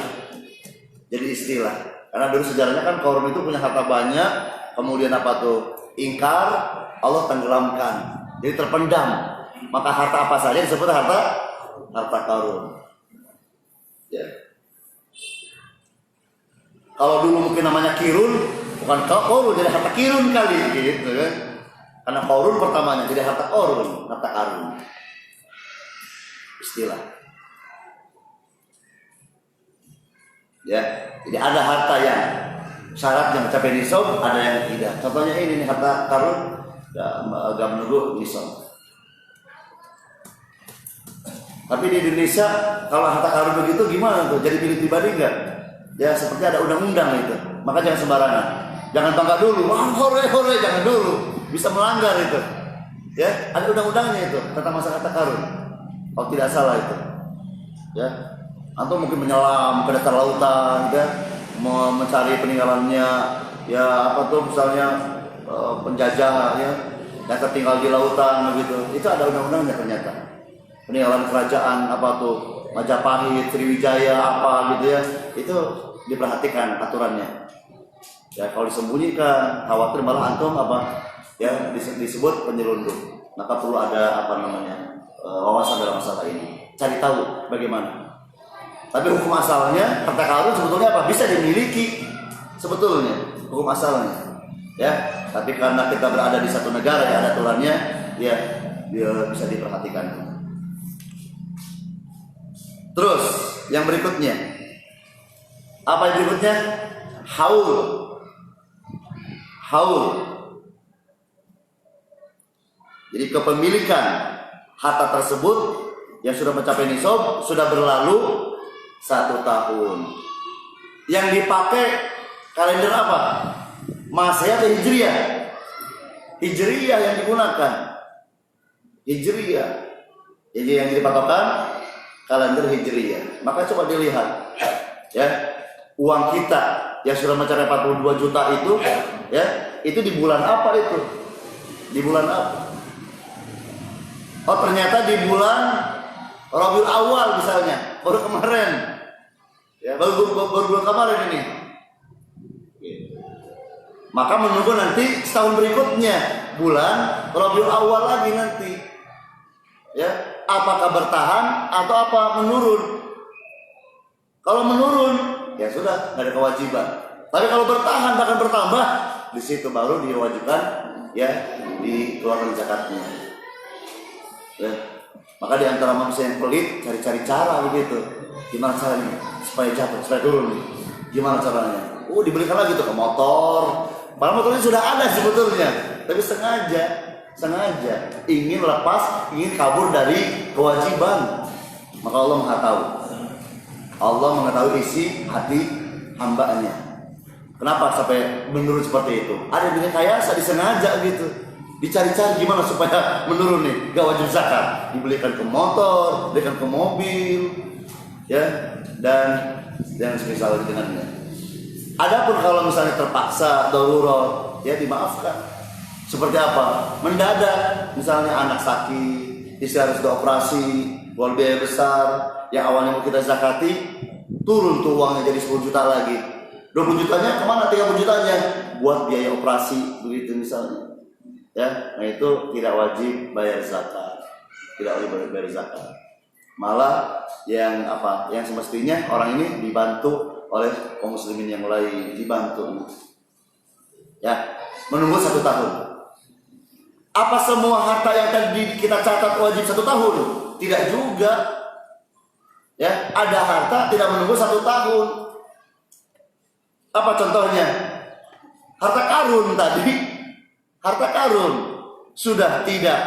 Karena dulu sejarahnya kan korun itu punya harta banyak, kemudian ingkar, Allah tenggelamkan, jadi terpendam. Maka harta apa saja disebut harta karun. Ya. Kalau dulu mungkin namanya kirun, bukan korun, jadi harta kirun kali, gitu kan? Karena korun pertamanya, jadi harta korun, harta karun. Istilah. Ya, jadi ada harta yang syaratnya mencapai nisab, ada yang tidak. Contohnya ini nih, harta karun gak menunggu nisab. Tapi di Indonesia kalau harta karun begitu gimana tuh? Jadi milik pribadi enggak? Ya seperti ada undang-undang itu. Maka jangan sembarangan. Jangan bangga dulu, hore, jangan dulu. Bisa melanggar itu. Ya, ada undang-undangnya itu tentang masalah harta karun. Kalau tidak salah itu, ya, atau mungkin menyelam ke dasar lautan, ya, mencari peninggalannya, ya misalnya penjajah, ya, yang tertinggal di lautan, begitu. Itu ada undang-undangnya ternyata. Peninggalan kerajaan Majapahit, Sriwijaya, gitu ya, itu diperhatikan aturannya. Ya, kalau disembunyikan, khawatir malah antum ya disebut penyelundup. Maka perlu ada wawasan dalam masalah ini, cari tahu bagaimana. Tapi hukum asalnya harta karun sebetulnya bisa dimiliki sebetulnya hukum asalnya, ya. Tapi karena kita berada di satu negara yang ada aturannya, ya dia bisa diperhatikan. Terus yang berikutnya, apa yang berikutnya? Haul. Jadi kepemilikan harta tersebut yang sudah mencapai nisab sudah berlalu 1 tahun. Yang dipakai kalender apa? Masehi atau Hijriyah? Hijriyah yang digunakan. Hijriyah. Jadi yang jadi patokan kalender Hijriyah. Maka coba dilihat, ya, uang kita yang sudah mencapai 42 juta itu, ya, itu di bulan apa itu? Di bulan apa? Oh, ternyata di bulan Rabiul Awal misalnya, baru kemarin. Ya, baru bulan kemarin ini. Maka menunggu nanti setahun berikutnya bulan Rabiul Awal lagi nanti. Ya, apakah bertahan atau apa menurun? Kalau menurun, ya sudah, nggak ada kewajiban. Tapi kalau bertahan bahkan bertambah, di situ baru diwajibkan ya dikeluarkan zakatnya. Ya. Maka di antara manusia yang pelit cari-cari cara begitu. Gimana caranya supaya jatuh, supaya turun? Gimana caranya? Dibelikan lagi tuh ke motor. Padahal motornya sudah ada sebetulnya, tapi sengaja ingin lepas, ingin kabur dari kewajiban. Maka Allah Maha tahu. Allah mengetahui isi hati hambanya. Kenapa sampai menurun seperti itu? Ada yang kayasa disengaja gitu, dicari-cari gimana supaya menurun nih, gak wajib zakat. Dibelikan ke motor, dibelikan ke mobil, ya, dan semisal dengannya. Adapun kalau misalnya terpaksa, darurat, ya dimaafkan. Seperti apa? Mendadak, misalnya anak sakit, istri harus dioperasi, luar biaya besar, yang awalnya mau kita zakati, turun tuh uangnya jadi 10 juta lagi. 20 jutanya kemana? 30 jutanya buat biaya operasi, begitu misalnya. Ya, nah itu tidak wajib bayar zakat, tidak wajib bayar zakat. Malah yang semestinya orang ini dibantu oleh kaum muslimin yang lain, dibantu. Ya, menunggu 1 tahun. Apa semua harta yang tadi kita catat wajib 1 tahun? Tidak juga. Ya, ada harta tidak menunggu 1 tahun. Apa contohnya? Harta karun tadi. Harta karun sudah tidak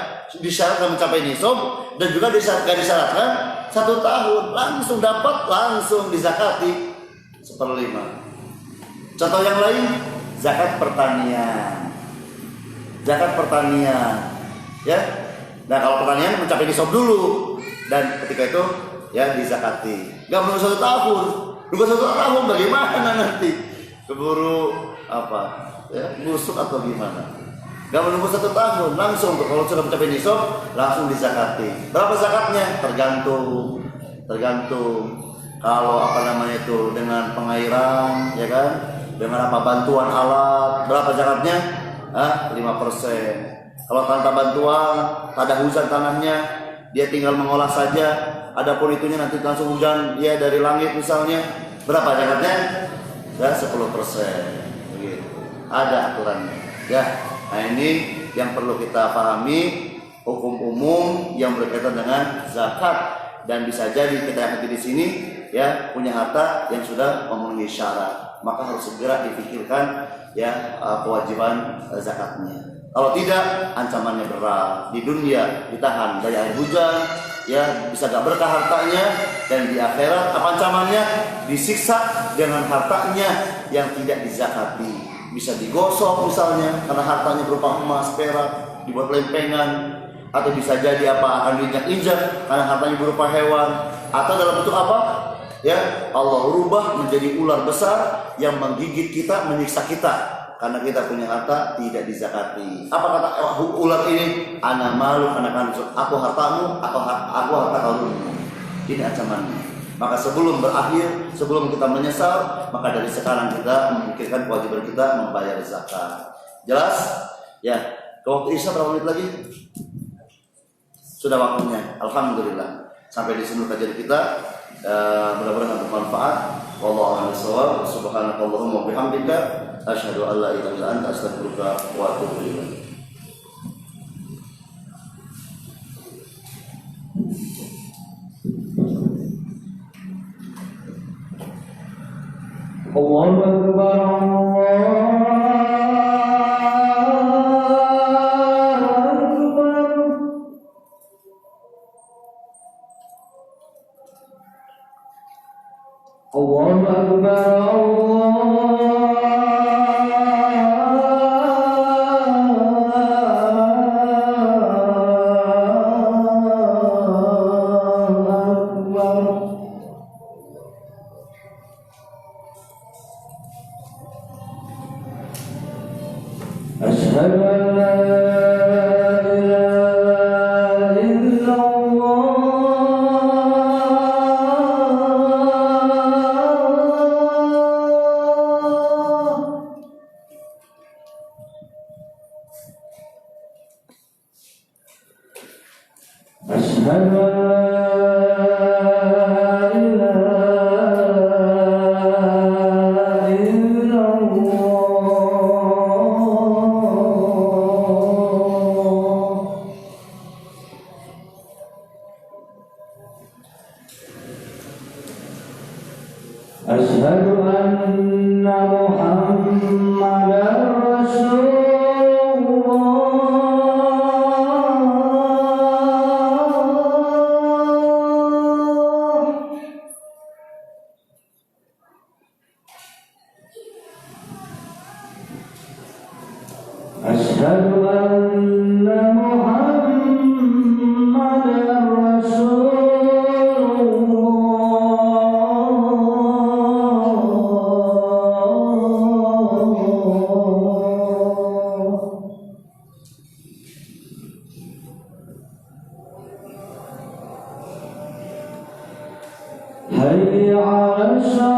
disyaratkan mencapai nisab dan juga disyaratkan 1 tahun, langsung dapat, langsung dizakati 1/5. Contoh yang lain, zakat pertanian. Zakat pertanian, ya. Nah kalau pertanian mencapai nisab dulu dan ketika itu ya dizakati. Gak menunggu 1 tahun. Nunggu 1 tahun bagaimana nanti? Keburu apa? Ya, busuk atau gimana? Gak menunggu 1 tahun, langsung kalau sudah mencapai nisab langsung dizakati. Berapa zakatnya? Tergantung. Kalau itu dengan pengairan, ya kan? Dengan bantuan alat, berapa zakatnya? 5%. Kalau tanpa bantuan, tak ada hujan tanahnya, dia tinggal mengolah saja. Adapun itunya nanti langsung hujan dia dari langit misalnya, berapa zakatnya? Ya 10%. Begitu. Ada aturannya. Ya. Nah ini yang perlu kita pahami, hukum umum yang berkaitan dengan zakat, dan bisa jadi kita yang di sini ya punya harta yang sudah memenuhi syarat, maka harus segera dipikirkan ya kewajiban zakatnya. Kalau tidak, ancamannya berat. Di dunia ditahan dari air hujan, ya bisa gak berkah hartanya, dan di akhirat apa ancamannya? Disiksa dengan hartanya yang tidak dizakati. Bisa digosok misalnya karena hartanya berupa emas, perak, dibuat lempengan, atau bisa jadi akan diinjak-injak karena hartanya berupa hewan, atau dalam bentuk apa? Ya, Allah rubah menjadi ular besar yang menggigit kita, menyiksa kita karena kita punya harta tidak dizakati. Apa kata ular ini? Ana malu, aku hartamu, aku harta karunmu. Ini ancamannya. Maka sebelum berakhir, sebelum kita menyesal, maka dari sekarang kita memikirkan kewajiban kita membayar zakat. Jelas? Ya. Ke waktu Isya berapa menit lagi? Sudah waktunya. Alhamdulillah. Sampai di sini kajian kita. Mudah-mudahan bermanfaat. Wallahu a'lam bishawab. Subhanakallahumma wa bihamdika asyhadu an la ilaha illa anta astaghfiruka wa atubu ilaik. Allahu Akbar, Allahu Akbar. Asyhadu an la ilaha illallah. أشهد أن محمدا رسول أشهد أن محمدا رسول حي على حي على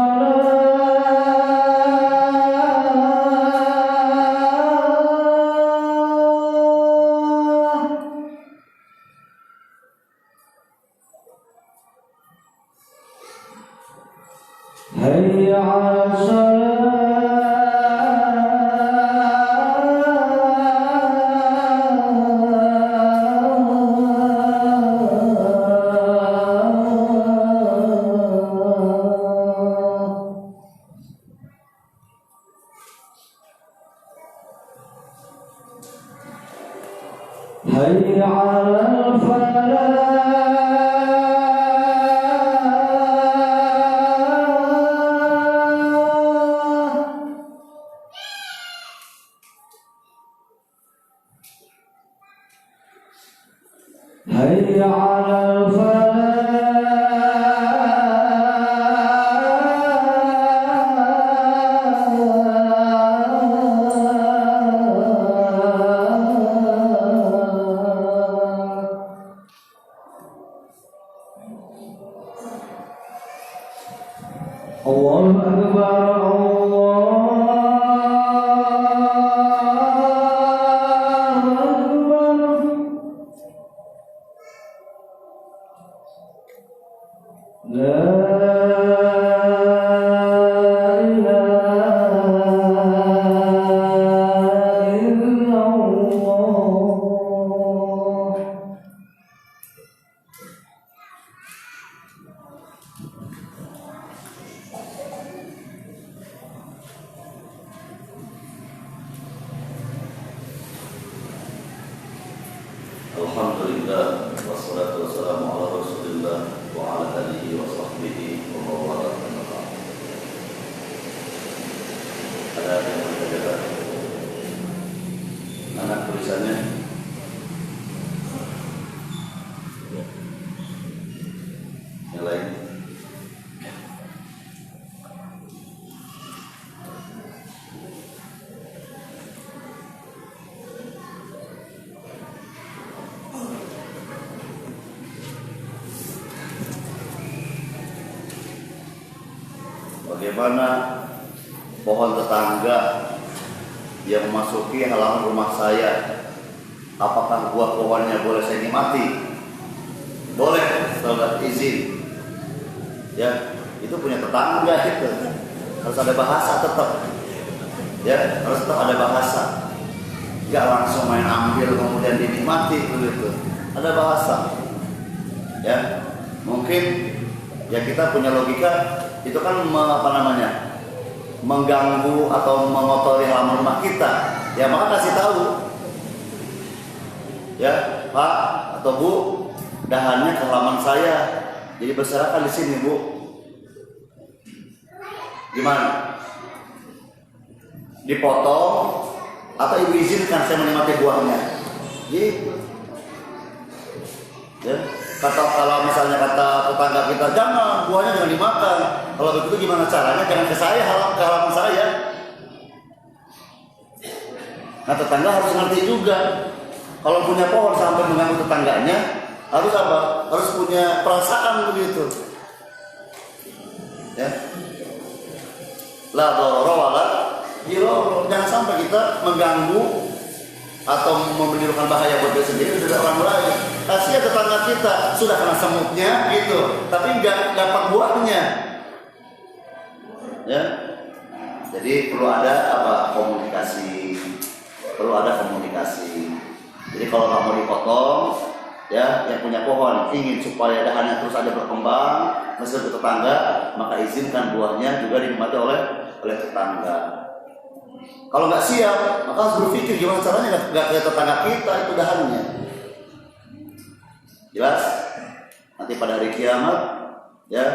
حي على حي على الله أكبر لا إله إلا الله Alhamdulillah wassalatu wassalamu ala Rasulillah wa ala alihi wa sahbihi wa mawala. Ada yang mau dibaca? Anak tulisannya yang lain. Bagaimana pohon tetangga yang memasuki halaman rumah saya? Apakah buah pohonnya boleh saya nikmati? Boleh, setelah izin. Ya, itu punya tetangga itu. Harus ada bahasa tetap. Ya, harus tetap ada bahasa. Enggak langsung main ambil kemudian dinikmati begitu. Ada bahasa. Ya, mungkin ya kita punya logika. Itu kan mengganggu atau mengotori halaman rumah kita. Ya maka kasih tahu, ya Pak atau Bu, dahannya ke halaman saya, jadi berserakan di sini Bu. Gimana? Dipotong atau Ibu izinkan saya menikmati buahnya? Gitu. Ya. Kalau misalnya kata tetangga kita, jangan, buahnya jangan dimakan. Kalau begitu gimana caranya? Jangan ke saya, ke halaman saya. Nah tetangga harus ngerti juga. Kalau punya pohon sampai mengganggu tetangganya, harus apa? Harus punya perasaan begitu. Ya. La darara wala dirara. Jangan sampai kita mengganggu atau menimbulkan bahaya buat diri sendiri dan orang lain. Kasihan tetangga kita sudah kena semutnya gitu, tapi nggak dapat buahnya. Ya, jadi perlu ada apa? Komunikasi. Perlu ada komunikasi. Jadi kalau nggak mau dipotong, ya yang punya pohon ingin supaya dahannya terus ada berkembang meskipun tetangga, maka izinkan buahnya juga dinikmati oleh tetangga. Kalau nggak siap, maka harus berpikir gimana caranya nggak ke tetangga kita itu dahannya. Jelas? Nanti pada hari kiamat, ya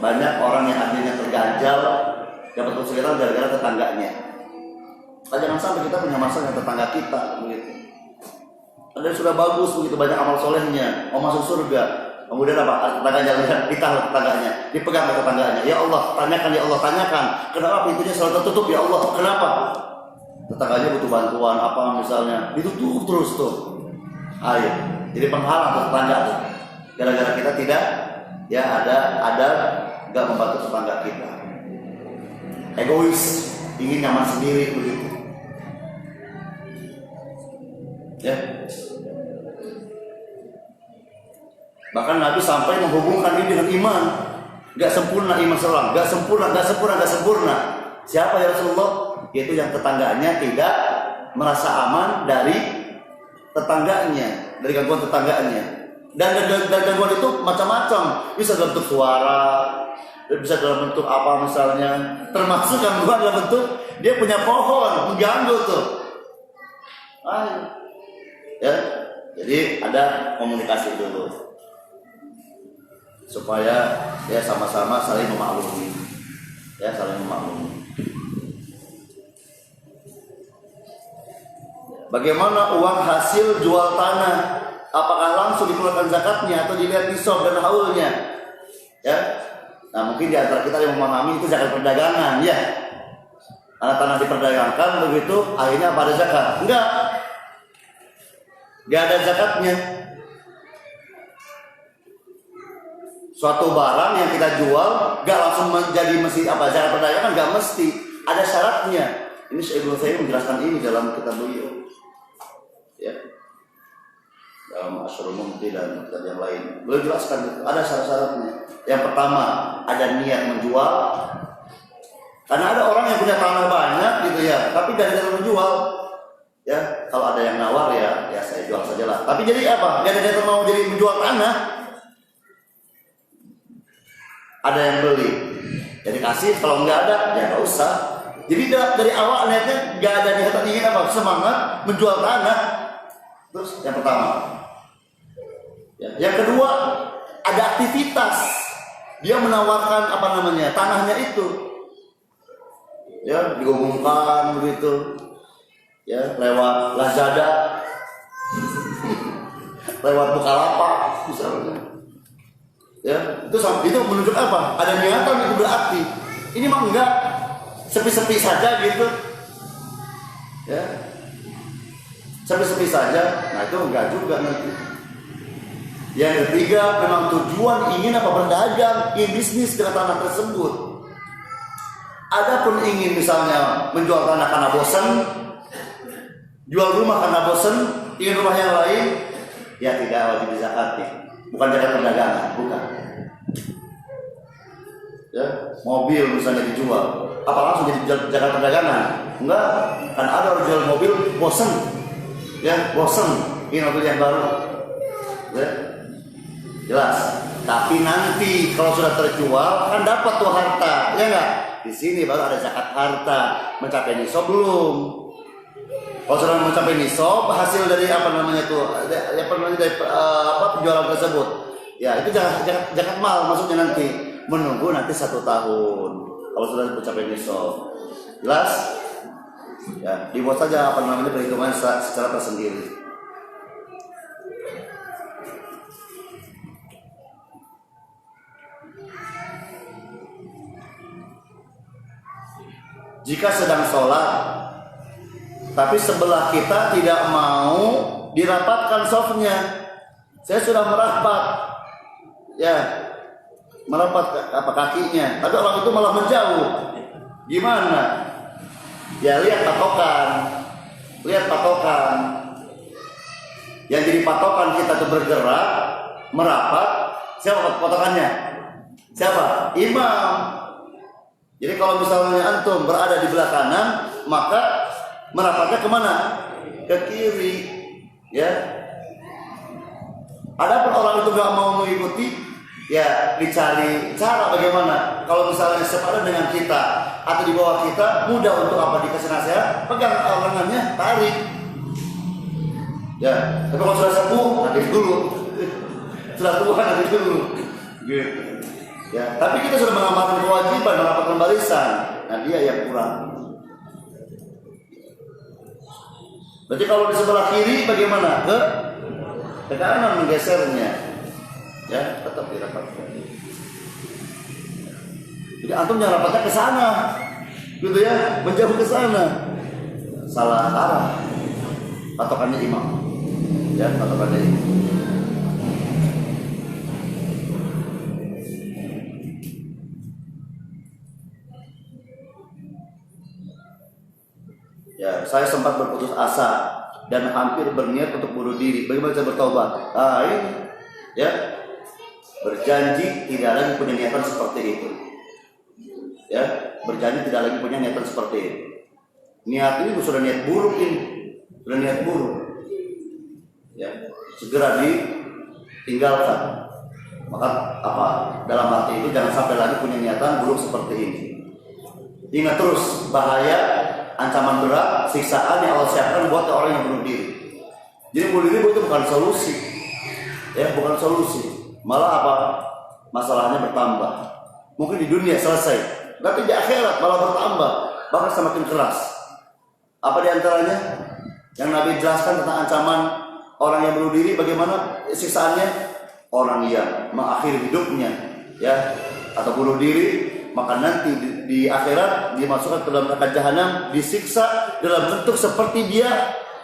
banyak orang yang akhirnya terganjal dapat kesulitan gara-gara tetangganya. Nah, jangan sampai kita punya masalah dengan tetangga kita, begitu. Ada yang sudah bagus begitu banyak amal solehnya, mau masuk surga. Kemudian apa? Tetangganya ditahan tetangganya, dipegang oleh tetangganya. Ya Allah, tanyakan ya Allah, tanyakan. Kenapa pintunya selalu tertutup ya Allah? Kenapa? Tetangganya butuh bantuan apa misalnya, ditutup terus tuh. Ayo, jadi penghalang tetangga tuh. Gara-gara kita tidak, ya ada nggak membantu tetangga kita. Egois, ingin nyaman sendiri begitu. Ya. Bahkan Nabi sampai menghubungkan ini dengan iman. Gak sempurna iman seorang, gak sempurna. Siapa ya Rasulullah? Yaitu yang tetangganya tidak merasa aman dari tetangganya, dari gangguan tetangganya. Dan gangguan itu macam-macam. Bisa dalam bentuk suara, bisa dalam bentuk apa misalnya. Termasuk gangguan dalam bentuk dia punya pohon mengganggu tuh. Ya, jadi ada komunikasi dulu supaya ya sama-sama saling memaklumi, ya saling memaklumi. Bagaimana uang hasil jual tanah? Apakah langsung dikeluarkan zakatnya atau dilihat nisab dan haulnya? Ya, nah mungkin di antara kita yang memahami itu zakat perdagangan, ya. Karena tanah diperdagangkan begitu, akhirnya apa ada zakat? Enggak. Gak ada zakatnya. Suatu barang yang kita jual gak langsung menjadi mesti apa zakat perdagangan, gak mesti, ada syaratnya. Ini Syekh Ibnu Utsaimin menjelaskan ini dalam kitab beliau. Ya. Dalam Asyrul Mumti dan kitab yang lain. Beliau jelaskan itu, ada syarat-syaratnya. Yang pertama, ada niat menjual. Karena ada orang yang punya tanah banyak gitu ya, tapi gak ada yang menjual. Ya, kalau ada yang nawar ya saya jual sajalah. Tapi jadi apa? Gak ada yang mau jadi menjual tanah. Ada yang beli, jadi kasih. Kalau nggak ada, ya nggak usah. Jadi dari awal niatnya nggak ada niatan ingin apa? Semangat menjual tanah. Terus yang pertama. Ya. Yang kedua, ada aktivitas. Dia menawarkan apa namanya tanahnya itu. Ya, digabungkan begitu. Ya, lewat Lazada, lewat Bukalapak misalnya. Ya, itu menunjuk apa? Ada niatan, itu berarti. Ini mah enggak sepi-sepi saja gitu. Ya. Sepi-sepi saja. Nah, itu enggak juga nanti. Yang ketiga, memang tujuan ingin apa? Berdagang, ingin bisnis dengan tanah tersebut. Adapun ingin misalnya menjual tanah karena bosan, jual rumah karena bosan, ingin rumah yang lain, ya tidak wajib zakatnya. Bukan zakat perdagangan, bukan. Ya, mobil misalnya dijual, apa langsung jadi zakat perdagangan? Enggak, kan ada orang jual mobil bosan, ya bosan, ingin mobil yang baru. Ya, jelas. Tapi nanti kalau sudah terjual kan dapat tuh harta, ya enggak? Di sini baru ada zakat harta, mencapai nisab belum? Kalau sudah mencapai nisab, hasil dari apa namanya tuh, dari penjualan tersebut, ya itu jangan mal maksudnya nanti menunggu nanti 1 tahun. Kalau sudah mencapai nisab, jelas? Ya dibuat saja apa namanya perhitungan secara tersendiri. Jika sedang sholat tapi sebelah kita tidak mau dirapatkan softnya. Saya sudah merapat, ya, merapat kakinya, tapi orang itu malah menjauh. Gimana? Ya lihat patokan. Yang jadi patokan kita itu bergerak, merapat. Siapa patokannya? Siapa? Imam. Jadi kalau misalnya antum berada di belah kanan, maka merapatnya kemana? Ke kiri, ya. Adapun orang itu nggak mau mengikuti, ya dicari cara bagaimana. Kalau misalnya sepadan dengan kita atau di bawah kita, mudah untuk apa dikasih nasihat, pegang lengannya, tarik. Ya, tapi kalau sudah sepuh, nanti dulu. Sudah tua nanti dulu. Gitu. Ya, tapi kita sudah mengamalkan kewajiban merapatkan barisan. Nah, dia yang kurang. Berarti kalau di sebelah kiri bagaimana? Ke kanan menggesernya. Ya, tetap dirapatkan. Jadi antum yang rapatnya ke sana. Gitu ya, menjauh ke sana. Salah arah. Patokannya imam. Ya, patokannya imam. Ya, saya sempat berputus asa dan hampir berniat untuk bunuh diri. Bagaimana saya bertobat? Ini, ya, berjanji tidak lagi punya niatan seperti itu. Ya, berjanji tidak lagi punya niatan seperti itu. Niat ini sudah niat buruk ini, sudah niat buruk. Ya, segera ditinggalkan. Maka apa? Dalam hati itu jangan sampai lagi punya niatan buruk seperti ini. Ingat terus bahaya. Ancaman berat, siksaan yang Allah siapkan buat orang yang bunuh diri. Jadi bunuh diri itu bukan solusi, ya bukan solusi. Malah apa? Masalahnya bertambah. Mungkin di dunia selesai, tapi di akhirat malah bertambah, bahkan semakin keras. Apa diantaranya? Yang Nabi jelaskan tentang ancaman orang yang bunuh diri, bagaimana siksaannya? Orang yang mengakhiri hidupnya, ya, atau bunuh diri. Maka nanti di akhirat dimasukkan ke dalam neraka jahanam, disiksa dalam bentuk seperti dia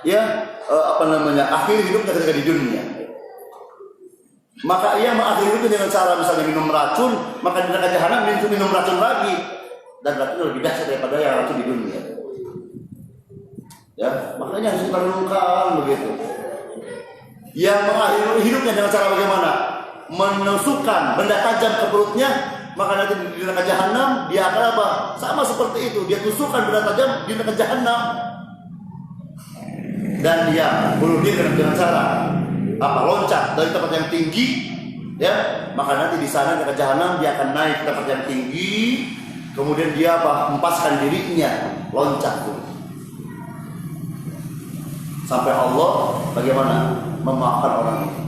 ya akhir hidupnya ketika di dunia. Maka ia mengakhiri hidupnya dengan cara misalnya minum racun, maka di neraka jahanam minum racun lagi, dan racun lebih dahsyat daripada yang racun di dunia. Ya, makanya harus kita renungkan begitu. Yang mengakhiri hidupnya dengan cara bagaimana? Menusukkan benda tajam ke perutnya. Maka nanti di neraka jahanam dia akan apa? Sama seperti itu, dia tusukkan benda tajam di neraka jahanam. Dan dia bunuh diri dengan cara apa? Loncat dari tempat yang tinggi, ya. Maka nanti di sana neraka jahanam dia akan naik ke tempat yang tinggi, kemudian dia apa? Hempaskan dirinya, loncat dulu. Sampai Allah bagaimana? Memaafkan orang itu.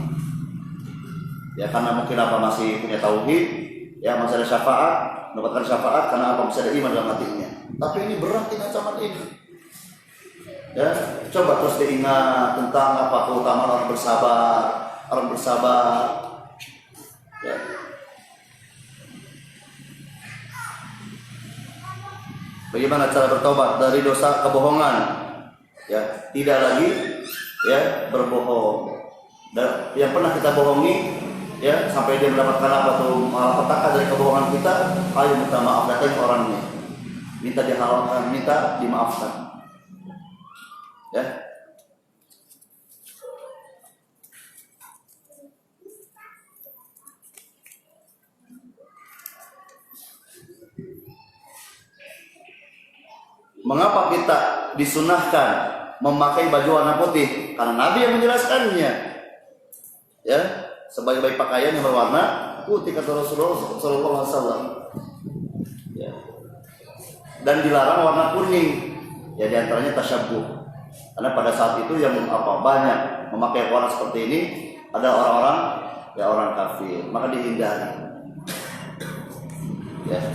Ya karena mungkin apa masih punya tauhid. Ya masih ada syafaat, mendapatkan syafaat karena apa? Masih ada iman dalam hatinya. Tapi ini berat ini ancaman ini. Ya, coba terus diingat tentang apa keutamaan orang bersabar. Ya. Bagaimana cara bertobat dari dosa kebohongan? Ya, tidak lagi ya berbohong. Dan yang pernah kita bohongi ya sampai dia mendapatkan apa tuh petaka dari kebohongan kita, ayo minta maaf, datang orangnya, minta dihalalkan, minta dimaafkan, ya. Mengapa kita disunahkan memakai baju warna putih? Karena Nabi yang menjelaskannya, ya. Sebagai pakaian yang berwarna putih kata Rasulullah SAW. Ya. Dan dilarang warna kuning. Ya diantaranya tasyabbuh. Karena pada saat itu yang banyak memakai warna seperti ini ada orang-orang ya orang kafir, maka dihindari. Ya.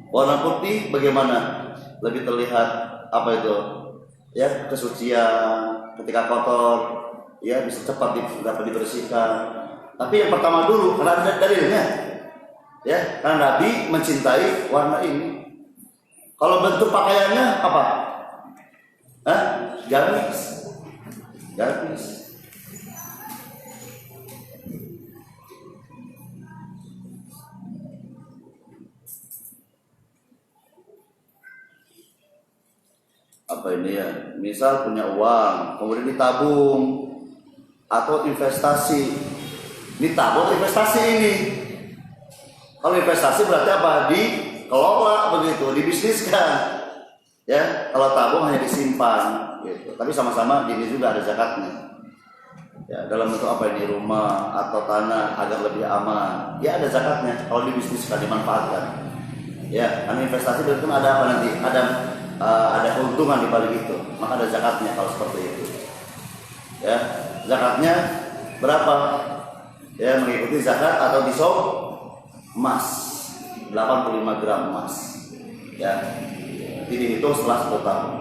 Warna putih bagaimana? Lebih terlihat apa itu? Ya kesucian. Ketika kotor, ya bisa cepat dapat dibersihkan. Tapi yang pertama dulu, karena ada dalilnya, ya, karena Nabi mencintai warna ini. Kalau bentuk pakaiannya apa? Gamis. Apa ini ya? Misal punya uang, kemudian ditabung atau investasi. Ditabung investasi ini. Kalau investasi berarti apa? Dikelola begitu, dibisniskan. Ya, kalau tabung hanya disimpan gitu. Tapi sama-sama ini juga ada zakatnya. Ya, dalam bentuk apa ini, rumah atau tanah agar lebih aman. Ya ada zakatnya kalau dibisniskan, dimanfaatkan. Ya, karena investasi berarti ada apa nanti? Ada keuntungan di balik itu. Maka ada zakatnya kalau seperti itu. Ya, zakatnya berapa? Ya, mengikuti zakat atau nisab emas 85 gram emas. Ya, ini dihitung setelah 1 tahun.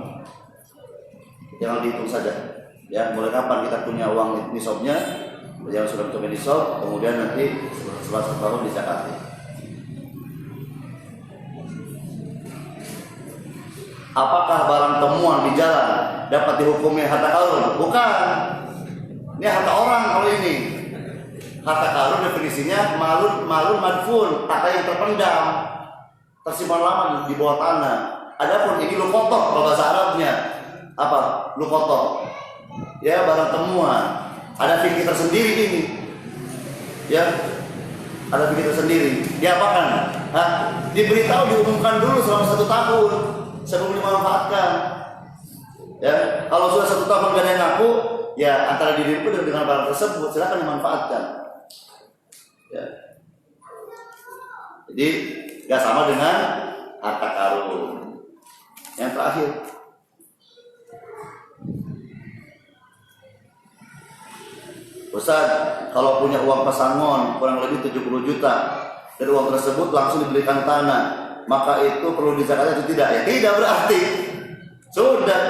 Jangan dihitung saja. Ya, mulai kapan kita punya uang nisabnya? Yang sudah mencapai nisab, kemudian nanti setelah 1 tahun dizakati. Apakah barang temuan di jalan dapat dihukumi harta karun? Bukan. Ini harta orang kalau ini. Harta karun definisinya malun madfun, harta yang terpendam, tersimpan lama di bawah tanah. Adapun ini lukotoh, kalau bahasa Arabnya apa? Lukotoh. Ya, barang temuan. Ada fikih tersendiri ini. Ya, ada fikih tersendiri. Diapakan? Diberitahu, diumumkan dulu selama 1 tahun sebelum dimanfaatkan. Ya, kalau sudah 1 tahun gak ada yang ngaku, ya antara dirimu dengan barang tersebut silakan dimanfaatkan. Ya. Jadi gak sama dengan harta karun. Yang terakhir, Ustaz, kalau punya uang pesangon kurang lebih 70 juta dan uang tersebut langsung dibelikan tanah, maka itu perlu dizakatkan atau tidak? Ya tidak berarti. Sudah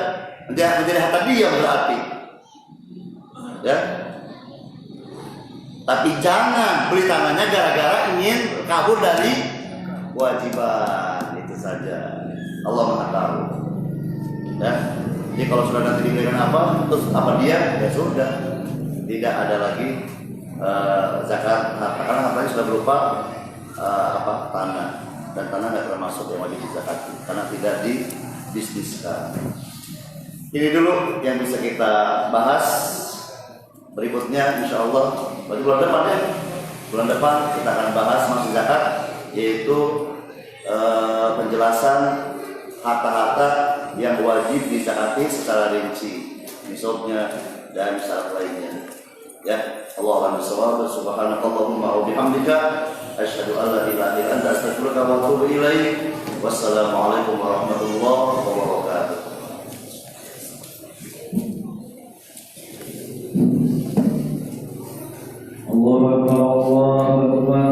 menjadi harta dia berarti. Ya. Tapi jangan beli tanahnya gara-gara ingin kabur dari kewajiban, itu saja. Allah Maha tahu. Ya. Jadi kalau sudah nanti diberikan apa, terus apa dia? Ya sudah. Tidak ada lagi zakat harta, karena hartanya sudah berupa tanah, dan tanah tidak termasuk yang wajib dizakati karena tidak dibisniskan. Ini dulu yang bisa kita bahas. Berikutnya insya Allah berarti bulan depan kita akan bahas masuk zakat, yaitu penjelasan harta-harta yang wajib dizakati secara rinci, nisabnya dan syarat lainnya. Ya, Allahu subhanakallahumma wa bihamdika asyhadu an la ilaha illa anta astaghfiruka wa atubu ilaik. Wassalamualaikum warahmatullahi wabarakatuh.